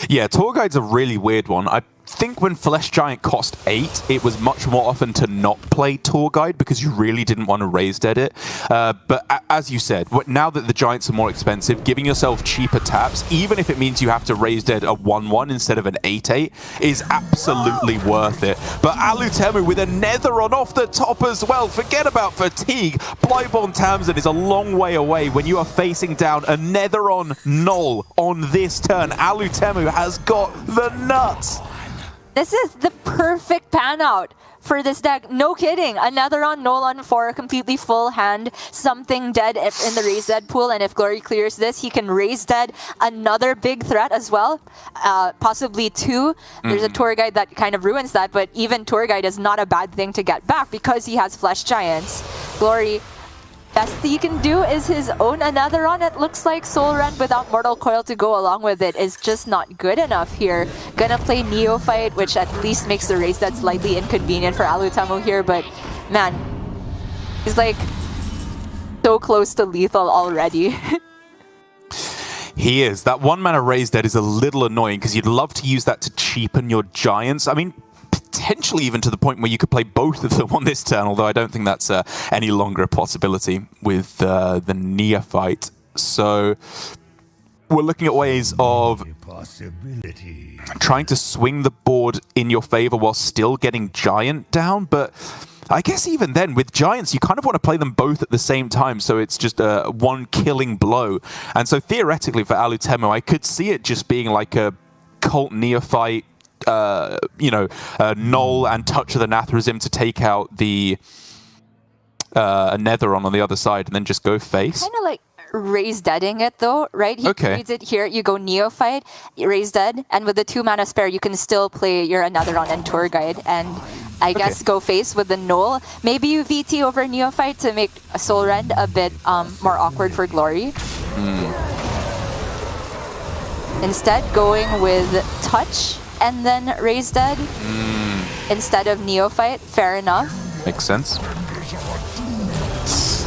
Yeah, Tour Guide's a really weird one. I think when Flesh Giant cost 8, it was much more often to not play Tour Guide because you really didn't want to raise dead it. But as you said, now that the Giants are more expensive, giving yourself cheaper taps, even if it means you have to raise dead a 1-1 instead of an 8-8, is absolutely worth it. But Alutemu with a Netheron off the top as well. Forget about fatigue. Blightborn Tamsin is a long way away when you are facing down a Netheron Null on this turn. Alutemu has got the nuts. This is the perfect pan out for this deck. No kidding. Another on Null on 4, completely full hand, something dead in the raise dead pool, and if Glory clears this, he can raise dead another big threat as well, possibly 2. There's a Tour Guide that kind of ruins that, but even Tour Guide is not a bad thing to get back because he has Flesh Giants. Glory, best he can do is his own another on. It looks like Soul Rend without Mortal Coil to go along with it is just not good enough here. Gonna play Neophyte, which at least makes the race that's slightly inconvenient for Alutemu here, but man, he's like so close to lethal already. He is. That 1-mana raise dead is a little annoying because you'd love to use that to cheapen your Giants. I mean, potentially even to the point where you could play both of them on this turn, although I don't think that's any longer a possibility with the Neophyte. So we're looking at ways of trying to swing the board in your favor while still getting Giant down, but I guess even then, with Giants, you kind of want to play them both at the same time, so it's just one killing blow. And so theoretically for Alutemu, I could see it just being like a Cult Neophyte, Null and Touch of the Nathrazim to take out the a Netheron on the other side and then just go face. Kind of like raise deading it though, right? He reads it here. You go Neophyte, raise dead, and with the 2 mana spare, you can still play your Netheron and Tour Guide, and I guess go face with the Null. Maybe you VT over Neophyte to make a Soul Rend a bit more awkward for Glory. Instead, going with Touch and then raise dead instead of Neophyte. Fair enough. Makes sense.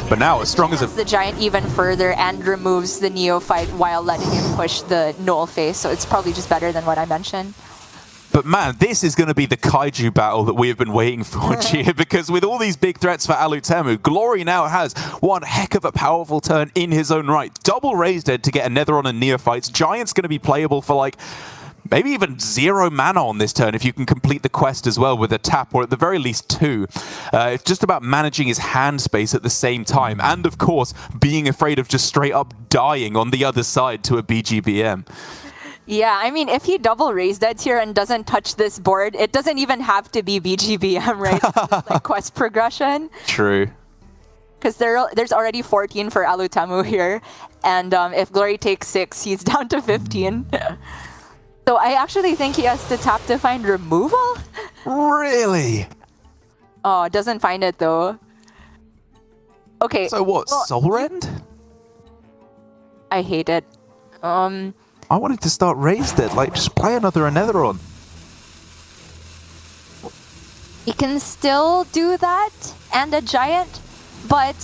But now, as strong as the Giant even further and removes the Neophyte while letting him push the Null face, so it's probably just better than what I mentioned. But man, this is going to be the Kaiju battle that we have been waiting for, Gia, because with all these big threats for Alutemu, Glory now has one heck of a powerful turn in his own right. Double Raised Dead to get a Netheron and Neophytes. Giant's going to be playable for like maybe even 0 mana on this turn if you can complete the quest as well with a tap, or at the very least 2. It's just about managing his hand space at the same time, and of course, being afraid of just straight up dying on the other side to a BGBM. Yeah, I mean, if he double raised dead here and doesn't touch this board, it doesn't even have to be BGBM, right? It's just like quest progression. True. Because there's already 14 for Alutemu here, and if Glory takes 6, he's down to 15. So I actually think he has to tap to find removal? Really? Oh, doesn't find it though. Okay. So what, well, Soul Rend? I hate it. I wanted to start Raised Dead, like just play another Netheron. He can still do that and a Giant, but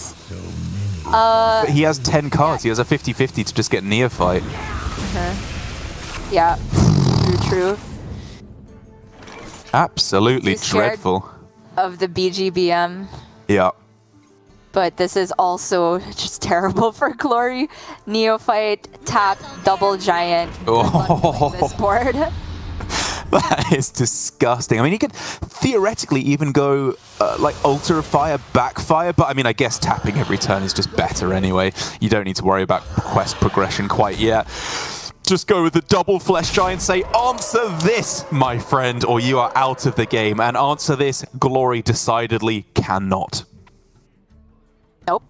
he has 10 cards. He has a 50-50 to just get Neophyte. Yeah, true. Absolutely dreadful. Of the BGBM. Yeah. But this is also just terrible for Glory. Neophyte, tap, double Giant. This board. That is disgusting. I mean, he could theoretically even go like Altar of Fire, Backfire, but I mean, I guess tapping every turn is just better anyway. You don't need to worry about quest progression quite yet. Just go with the double Flesh Giant, say, answer this, my friend, or you are out of the game. And answer this, Glory decidedly cannot. Nope.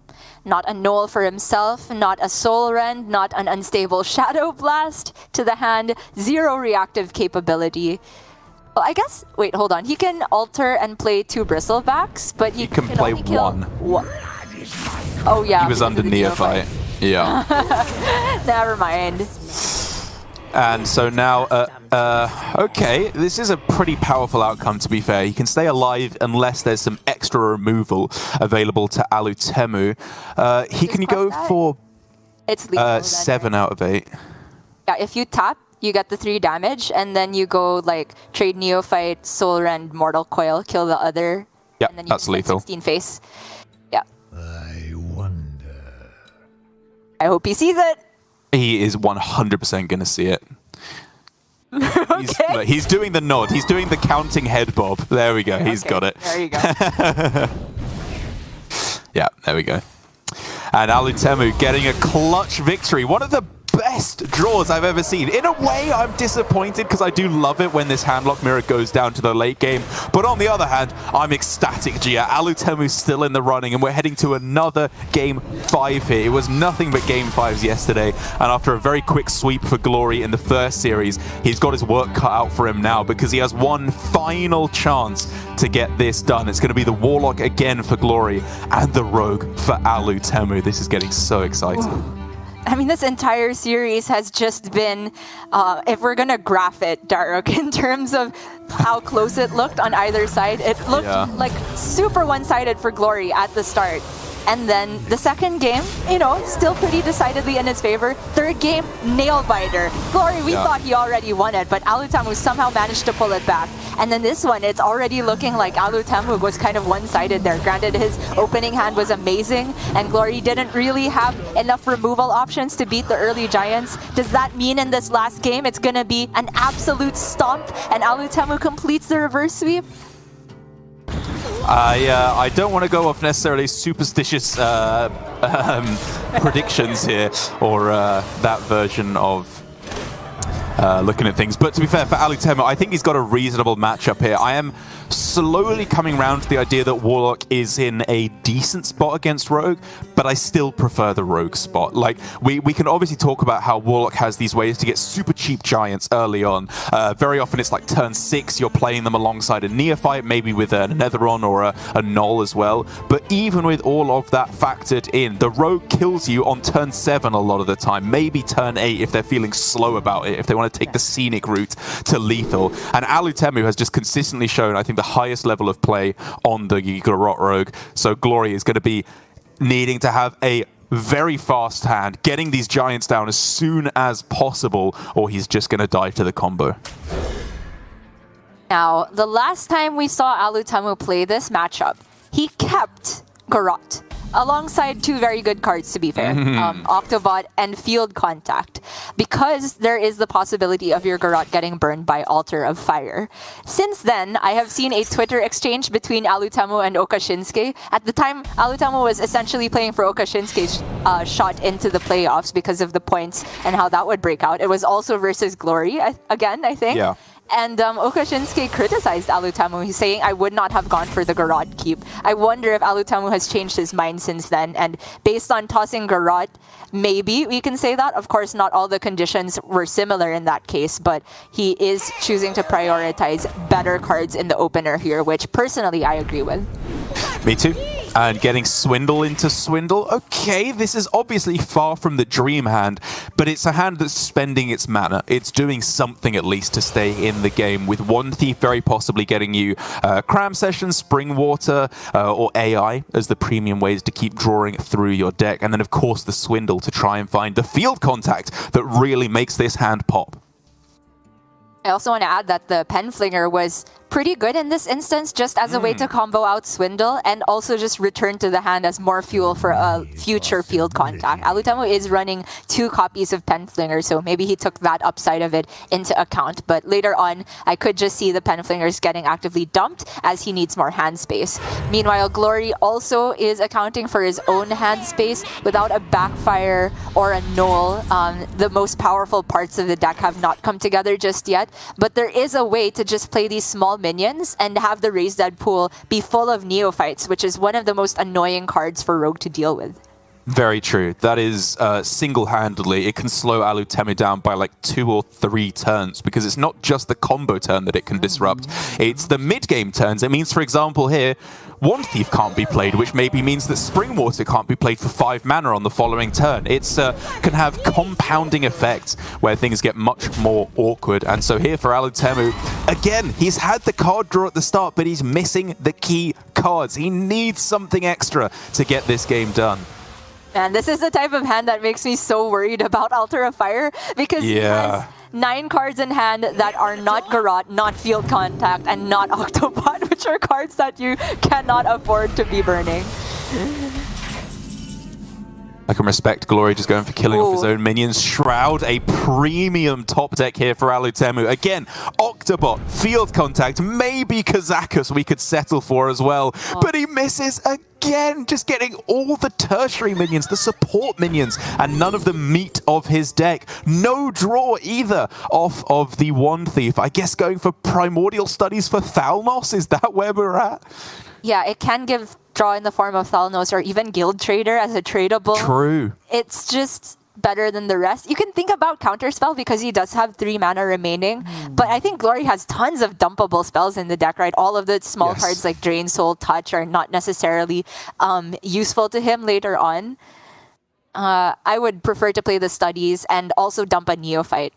Not a Null for himself, not a Soul Rend, not an Unstable Shadow Blast to the hand, 0 reactive capability. Well, I guess, wait, hold on. He can alter and play 2 Bristlebacks, but he can play only kill 1. Oh, yeah. He was under Neophyte. Yeah. Never mind. And so now, okay, this is a pretty powerful outcome, to be fair. He can stay alive unless there's some extra removal available to Alutemu. He can go for it's 7 out of 8. Yeah, if you tap, you get the 3 damage, and then you go, like, trade Neophyte, Soul Rend, Mortal Coil, kill the other. Yeah, and then you that's lethal. 16 face. Yeah. I wonder. I hope he sees it. He is 100% going to see it. Okay. He's doing the nod. He's doing the counting head bob. There we go. He's got it. There you go. Yeah, there we go. And Alutemu getting a clutch victory. One of the best draws I've ever seen. In a way, I'm disappointed because I do love it when this handlock mirror goes down to the late game. But on the other hand, I'm ecstatic, Gia. Alutemu's still in the running, and we're heading to another Game 5 here. It was nothing but Game 5s yesterday, and after a very quick sweep for Glory in the first series, he's got his work cut out for him now because he has one final chance to get this done. It's going to be the Warlock again for Glory and the Rogue for Alutemu. This is getting so exciting. I mean, this entire series has just been, if we're going to graph it, Daruk, in terms of how close it looked on either side, it looked like super one-sided for Glory at the start. And then the second game, you know, still pretty decidedly in his favor. Third game, nail-biter. Glory, we thought he already won it, but Alutemu somehow managed to pull it back. And then this one, it's already looking like Alutemu was kind of one-sided there. Granted, his opening hand was amazing, and Glory didn't really have enough removal options to beat the early Giants. Does that mean in this last game, it's going to be an absolute stomp, and Alutemu completes the reverse sweep? I don't want to go off necessarily superstitious predictions here, or that version of looking at things. But to be fair, for Alutemu, I think he's got a reasonable matchup here. I am slowly coming around to the idea that Warlock is in a decent spot against Rogue, but I still prefer the Rogue spot. Like, we can obviously talk about how Warlock has these ways to get super cheap Giants early on. Very often it's like turn 6, you're playing them alongside a Neophyte, maybe with a Netheron or a Null as well. But even with all of that factored in, the Rogue kills you on turn 7 a lot of the time, maybe turn 8 if they're feeling slow about it, if they want to take the scenic route to lethal. And Alutemu has just consistently shown, I think, the highest level of play on the Garrot Rogue. So Glory is going to be needing to have a very fast hand, getting these Giants down as soon as possible, or he's just going to die to the combo. Now, the last time we saw Alutemu play this matchup, he kept Garrot alongside 2 very good cards, to be fair, Octobot and Field Contact, because there is the possibility of your Garrot getting burned by Altar of Fire. Since then, I have seen a Twitter exchange between Alutemu and Okashinsuke. At the time, Alutemu was essentially playing for Okashinsuke's shot into the playoffs because of the points and how that would break out. It was also versus Glory, again, I think. Yeah. And Okashinsuke criticized Alutemu. He's saying, I would not have gone for the Garrot keep. I wonder if Alutemu has changed his mind since then. And based on tossing Garrot, maybe we can say that. Of course, not all the conditions were similar in that case, but he is choosing to prioritize better cards in the opener here, which personally I agree with. Me too. And getting Swindle into Swindle. Okay, this is obviously far from the dream hand, but it's a hand that's spending its mana. It's doing something at least to stay in the game, with One Thief very possibly getting you Cram Session, Spring Water, or AI as the premium ways to keep drawing through your deck. And then, of course, the Swindle to try and find the Field Contact that really makes this hand pop. I also want to add that the Penflinger was pretty good in this instance, just as a way to combo out Swindle and also just return to the hand as more fuel for a future Field Contact. Alutemu is running 2 copies of Penflinger, so maybe he took that upside of it into account. But later on, I could just see the Penflingers getting actively dumped as he needs more hand space. Meanwhile, Glory also is accounting for his own hand space without a Backfire or a Null. The most powerful parts of the deck have not come together just yet, but there is a way to just play these small minions and have the Raise Dead pool be full of Neophytes, which is one of the most annoying cards for Rogue to deal with. Very true. That is single-handedly, it can slow Alutemu down by like 2 or 3 turns, because it's not just the combo turn that it can disrupt, it's the mid-game turns. It means, for example, here, One Thief can't be played, which maybe means that Spring Water can't be played for 5 mana on the following turn. It's can have compounding effects where things get much more awkward. And so here for Alutemu, again, he's had the card draw at the start, but he's missing the key cards. He needs something extra to get this game done. And this is the type of hand that makes me so worried about Altar of Fire, because he has 9 cards in hand that are not Garrot, not Field Contact, and not Octobot, which are cards that you cannot afford to be burning. I can respect Glory just going for killing off his own minions. Shroud, a premium top deck here for Alutemu. Again, Octobot, Field Contact, maybe Kazakus we could settle for as well. But he misses again, just getting all the tertiary minions, the support minions, and none of the meat of his deck. No draw either off of the One Thief. I guess going for Primordial Studies for Thalnos, is that where we're at? Yeah, it can give draw in the form of Thalnos or even Guild Trader as a tradable. True. It's just better than the rest. You can think about Counterspell because he does have 3 mana remaining, but I think Glory has tons of dumpable spells in the deck, right? All of the small cards like Drain Soul, Touch are not necessarily useful to him later on. I would prefer to play the Studies and also dump a Neophyte.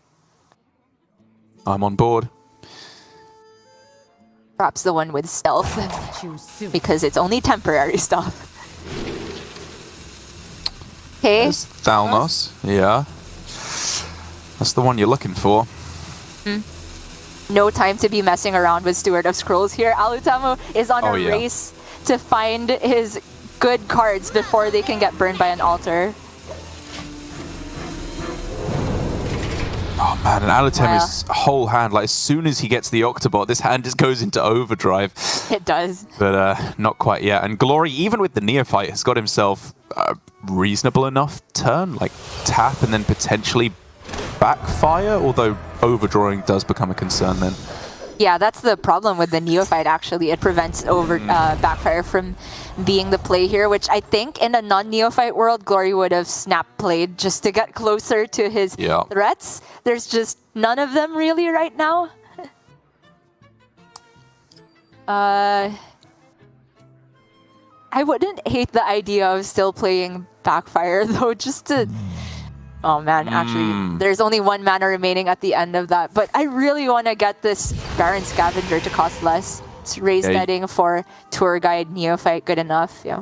I'm on board. Perhaps the one with Stealth, because it's only temporary stuff. Okay. There's Thalnos, yeah. That's the one you're looking for. No time to be messing around with Steward of Scrolls here. Alutemu is on a race to find his good cards before they can get burned by an altar. Oh man, and Alutemu's whole hand, like as soon as he gets the Octobot, this hand just goes into overdrive. It does. But not quite yet. And Glory, even with the Neophyte, has got himself a reasonable enough turn, like tap and then potentially Backfire, although overdrawing does become a concern then. Yeah, that's the problem with the Neophyte, actually. It prevents backfire from being the play here, which I think in a non-Neophyte world, Glory would have snap played just to get closer to his threats. There's just none of them really right now. I wouldn't hate the idea of still playing backfire, though, just to... Oh man, actually, there's only 1 mana remaining at the end of that. But I really want to get this Baron Scavenger to cost less. It's raised netting for Tour Guide Neophyte good enough, yeah.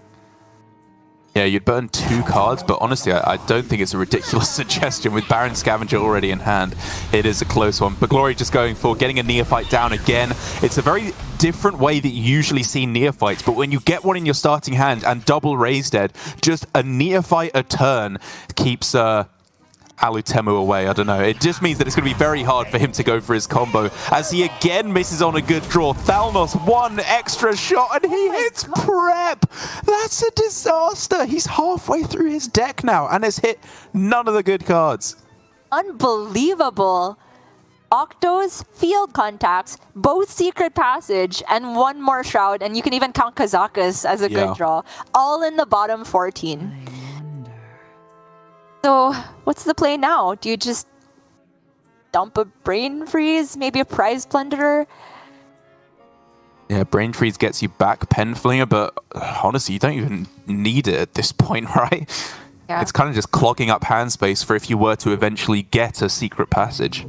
Yeah, you'd burn 2 cards, but honestly, I don't think it's a ridiculous suggestion with Baron Scavenger already in hand. It is a close one. But Glory just going for getting a Neophyte down again. It's a very different way that you usually see Neophytes, but when you get one in your starting hand and double Raise Dead, just a Neophyte a turn keeps... Alutemu away. I don't know. It just means that it's going to be very hard for him to go for his combo as he again misses on a good draw. Thalnos, 1 extra shot and he hits Prep. That's a disaster. He's halfway through his deck now and has hit none of the good cards. Unbelievable. Octos, Field Contacts, both Secret Passage, and 1 more Shroud, and you can even count Kazakus as a good draw. All in the bottom 14. So, what's the play now? Do you just dump a Brain Freeze? Maybe a Prize Plunderer? Yeah, Brain Freeze gets you back Pen Flinger, but honestly, you don't even need it at this point, right? Yeah. It's kind of just clogging up hand space for if you were to eventually get a Secret Passage.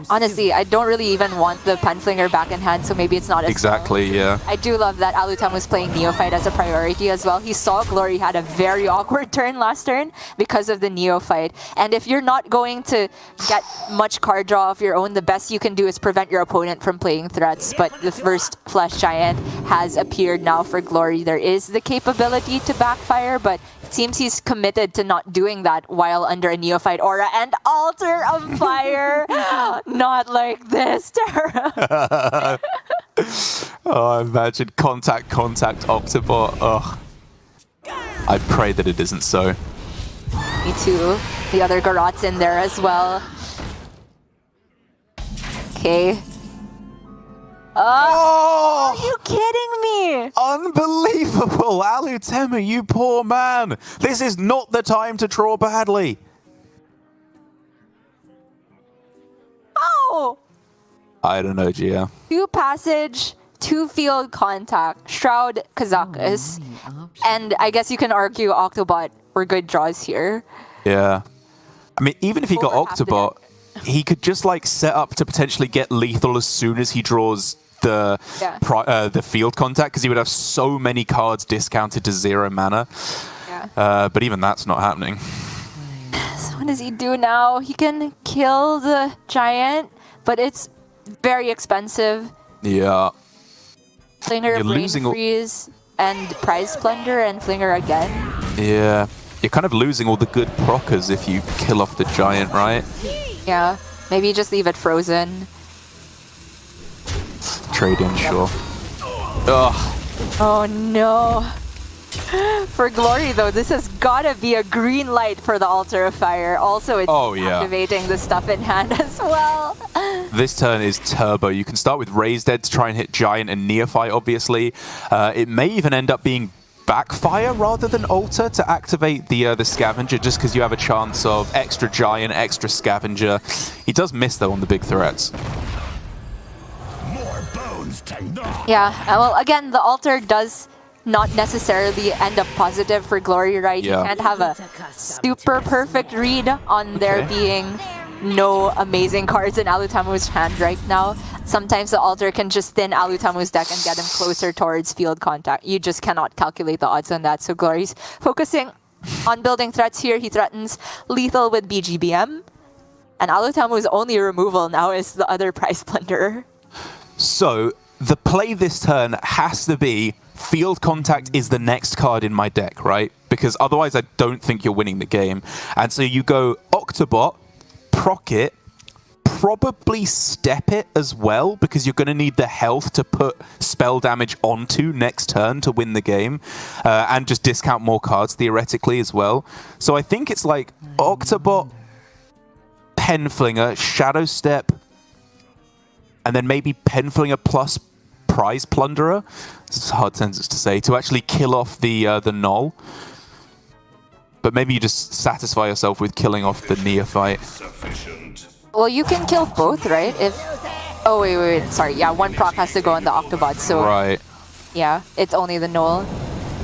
Honestly, I don't really even want the Penflinger back in hand, so maybe it's not as exactly, yeah. I do love that Alutemu was playing Neophyte as a priority as well. He saw Glory had a very awkward turn last turn because of the Neophyte. And if you're not going to get much card draw of your own, the best you can do is prevent your opponent from playing threats. But the first Flesh Giant has appeared now for Glory. There is the capability to backfire, but it seems he's committed to not doing that while under a Neophyte aura and Altar of Fire. Not like this, Tara. Oh, imagine contact, Octobot. Ugh. I pray that it isn't so. Me too. The other Garot's in there as well. Okay. Oh! Are you kidding me? Unbelievable! Alutemu, you poor man! This is not the time to draw badly. Oh! I don't know, Gia. 2 Passage, 2 Field Contact, Shroud, Kazakus. And I guess you can argue Octobot were good draws here. Yeah. I mean, even if he got Octobot, he could just like set up to potentially get lethal as soon as he draws the Field Contact, because he would have so many cards discounted to 0 mana. Yeah. But even that's not happening. So what does he do now? He can kill the Giant, but it's very expensive. Yeah. Flinger, Brain Freeze, and Prize Plunder, and Flinger again. Yeah. You're kind of losing all the good proccers if you kill off the Giant, right? Yeah. Maybe just leave it frozen. Trade in, sure. Ugh. Oh no. For Glory, though, this has gotta be a green light for the Altar of Fire. Also, it's activating the stuff in hand as well. This turn is turbo. You can start with Raise Dead to try and hit Giant and Neophyte, obviously. It may even end up being Backfire rather than Altar to activate the Scavenger, just because you have a chance of extra Giant, extra Scavenger. He does miss, though, on the big threats. More bones to gnaw. Yeah, well, again, the Altar does not necessarily end up positive for Glory, right? Yeah. You can't have a super perfect read on there being no amazing cards in Alutemu's hand right now. Sometimes the Altar can just thin Alutemu's deck and get him closer towards Field Contact. You just cannot calculate the odds on that. So Glory's focusing on building threats here. He threatens lethal with BGBM. And Alutemu's only removal now is the other Prize Plunderer. So the play this turn has to be Field Contact is the next card in my deck, right? Because otherwise I don't think you're winning the game. And so you go Octobot, proc it, probably step it as well, because you're going to need the health to put spell damage onto next turn to win the game, and just discount more cards theoretically as well. So I think it's like Octobot, Penflinger, Shadow Step, and then maybe Penflinger plus Prize Plunderer. It's a hard sentence to say, to actually kill off the Null. But maybe you just satisfy yourself with killing off the Neophyte. Well, you can kill both, right? If oh wait, sorry. Yeah, one proc has to go on the Octobot, so right. Yeah, it's only the Null,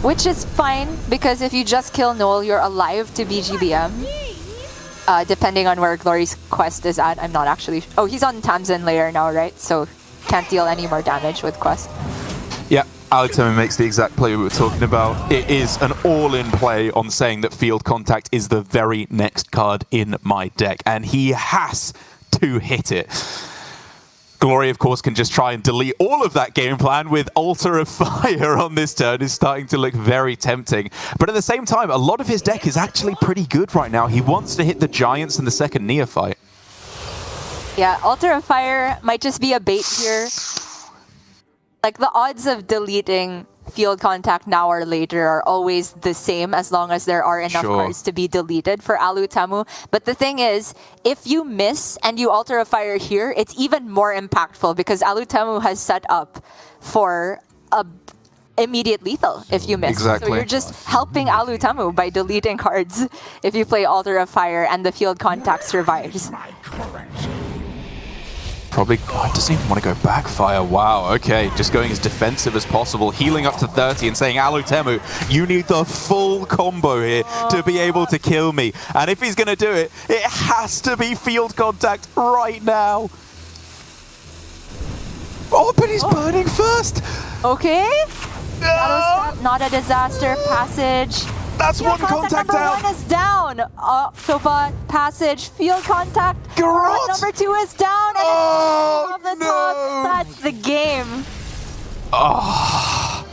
which is fine because if you just kill Null, you're alive to BGBM. Depending on where Glory's quest is at, I'm not actually. Oh, he's on Tamsin layer now, right? So can't deal any more damage with quest. Yeah. Alutemu makes the exact play we were talking about. It is an all-in play on saying that Field Contact is the very next card in my deck, and he has to hit it. Glory, of course, can just try and delete all of that game plan with Altar of Fire on this turn. Is starting to look very tempting. But at the same time, a lot of his deck is actually pretty good right now. He wants to hit the Giants and the second Neophyte. Yeah, Altar of Fire might just be a bait here. Like, the odds of deleting Field Contact now or later are always the same as long as there are enough cards to be deleted for Alutemu. But the thing is, if you miss and you Altar of Fire here, it's even more impactful because Alutemu has set up for a immediate lethal if you miss. Exactly. So you're just helping Alutemu by deleting cards if you play Altar of Fire and the Field Contact survives. Probably doesn't even want to go backfire. Wow, okay. Just going as defensive as possible, healing up to 30 and saying, Alutemu, you need the full combo here to be able to kill me. And if he's going to do it, it has to be Field Contact right now. Oh, but he's burning first. Okay. Not a disaster. Passage. That's one contact down. Number 1 is down. Octobot, Passage, Field Contact. Garrot. Number 2 is down. And oh, off the no. top. That's the game. Oh.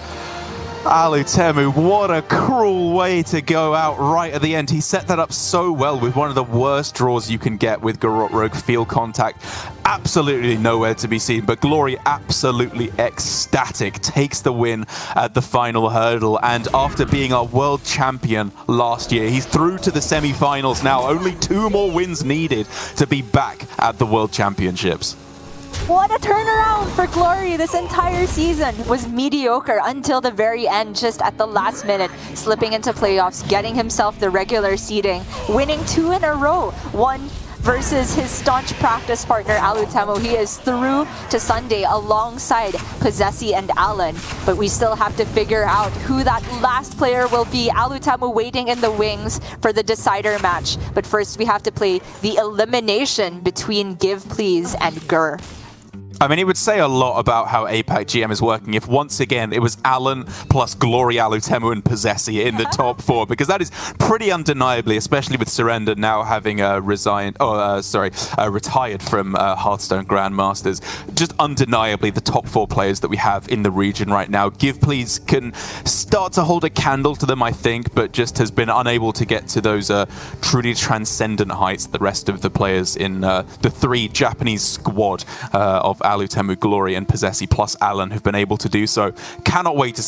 Alutemu, what a cruel way to go out right at the end. He set that up so well with one of the worst draws you can get with Garrot Rogue. Field Contact, absolutely nowhere to be seen, but Glory, absolutely ecstatic, takes the win at the final hurdle. And after being our world champion last year, he's through to the semi-finals now. Only 2 more wins needed to be back at the World Championships. What a turnaround for Glory. This entire season was mediocre until the very end, just at the last minute, slipping into playoffs, getting himself the regular seeding, winning 2 in a row. 1 versus his staunch practice partner, Alutemu. He is through to Sunday alongside Possessi and Allen, but we still have to figure out who that last player will be. Alutemu waiting in the wings for the decider match, but first we have to play the elimination between Give Please and Gur. I mean, it would say a lot about how APAC GM is working if once again it was Allen plus Glory, Alutemu and Possessi in the top 4, because that is pretty undeniably, especially with Surrender now having retired from Hearthstone Grandmasters, just undeniably the top 4 players that we have in the region right now. Give Please can start to hold a candle to them, I think, but just has been unable to get to those truly transcendent heights the rest of the players in the 3 Japanese squad of Alutemu, Glory and Possessi plus Allen have been able to do so. Cannot wait to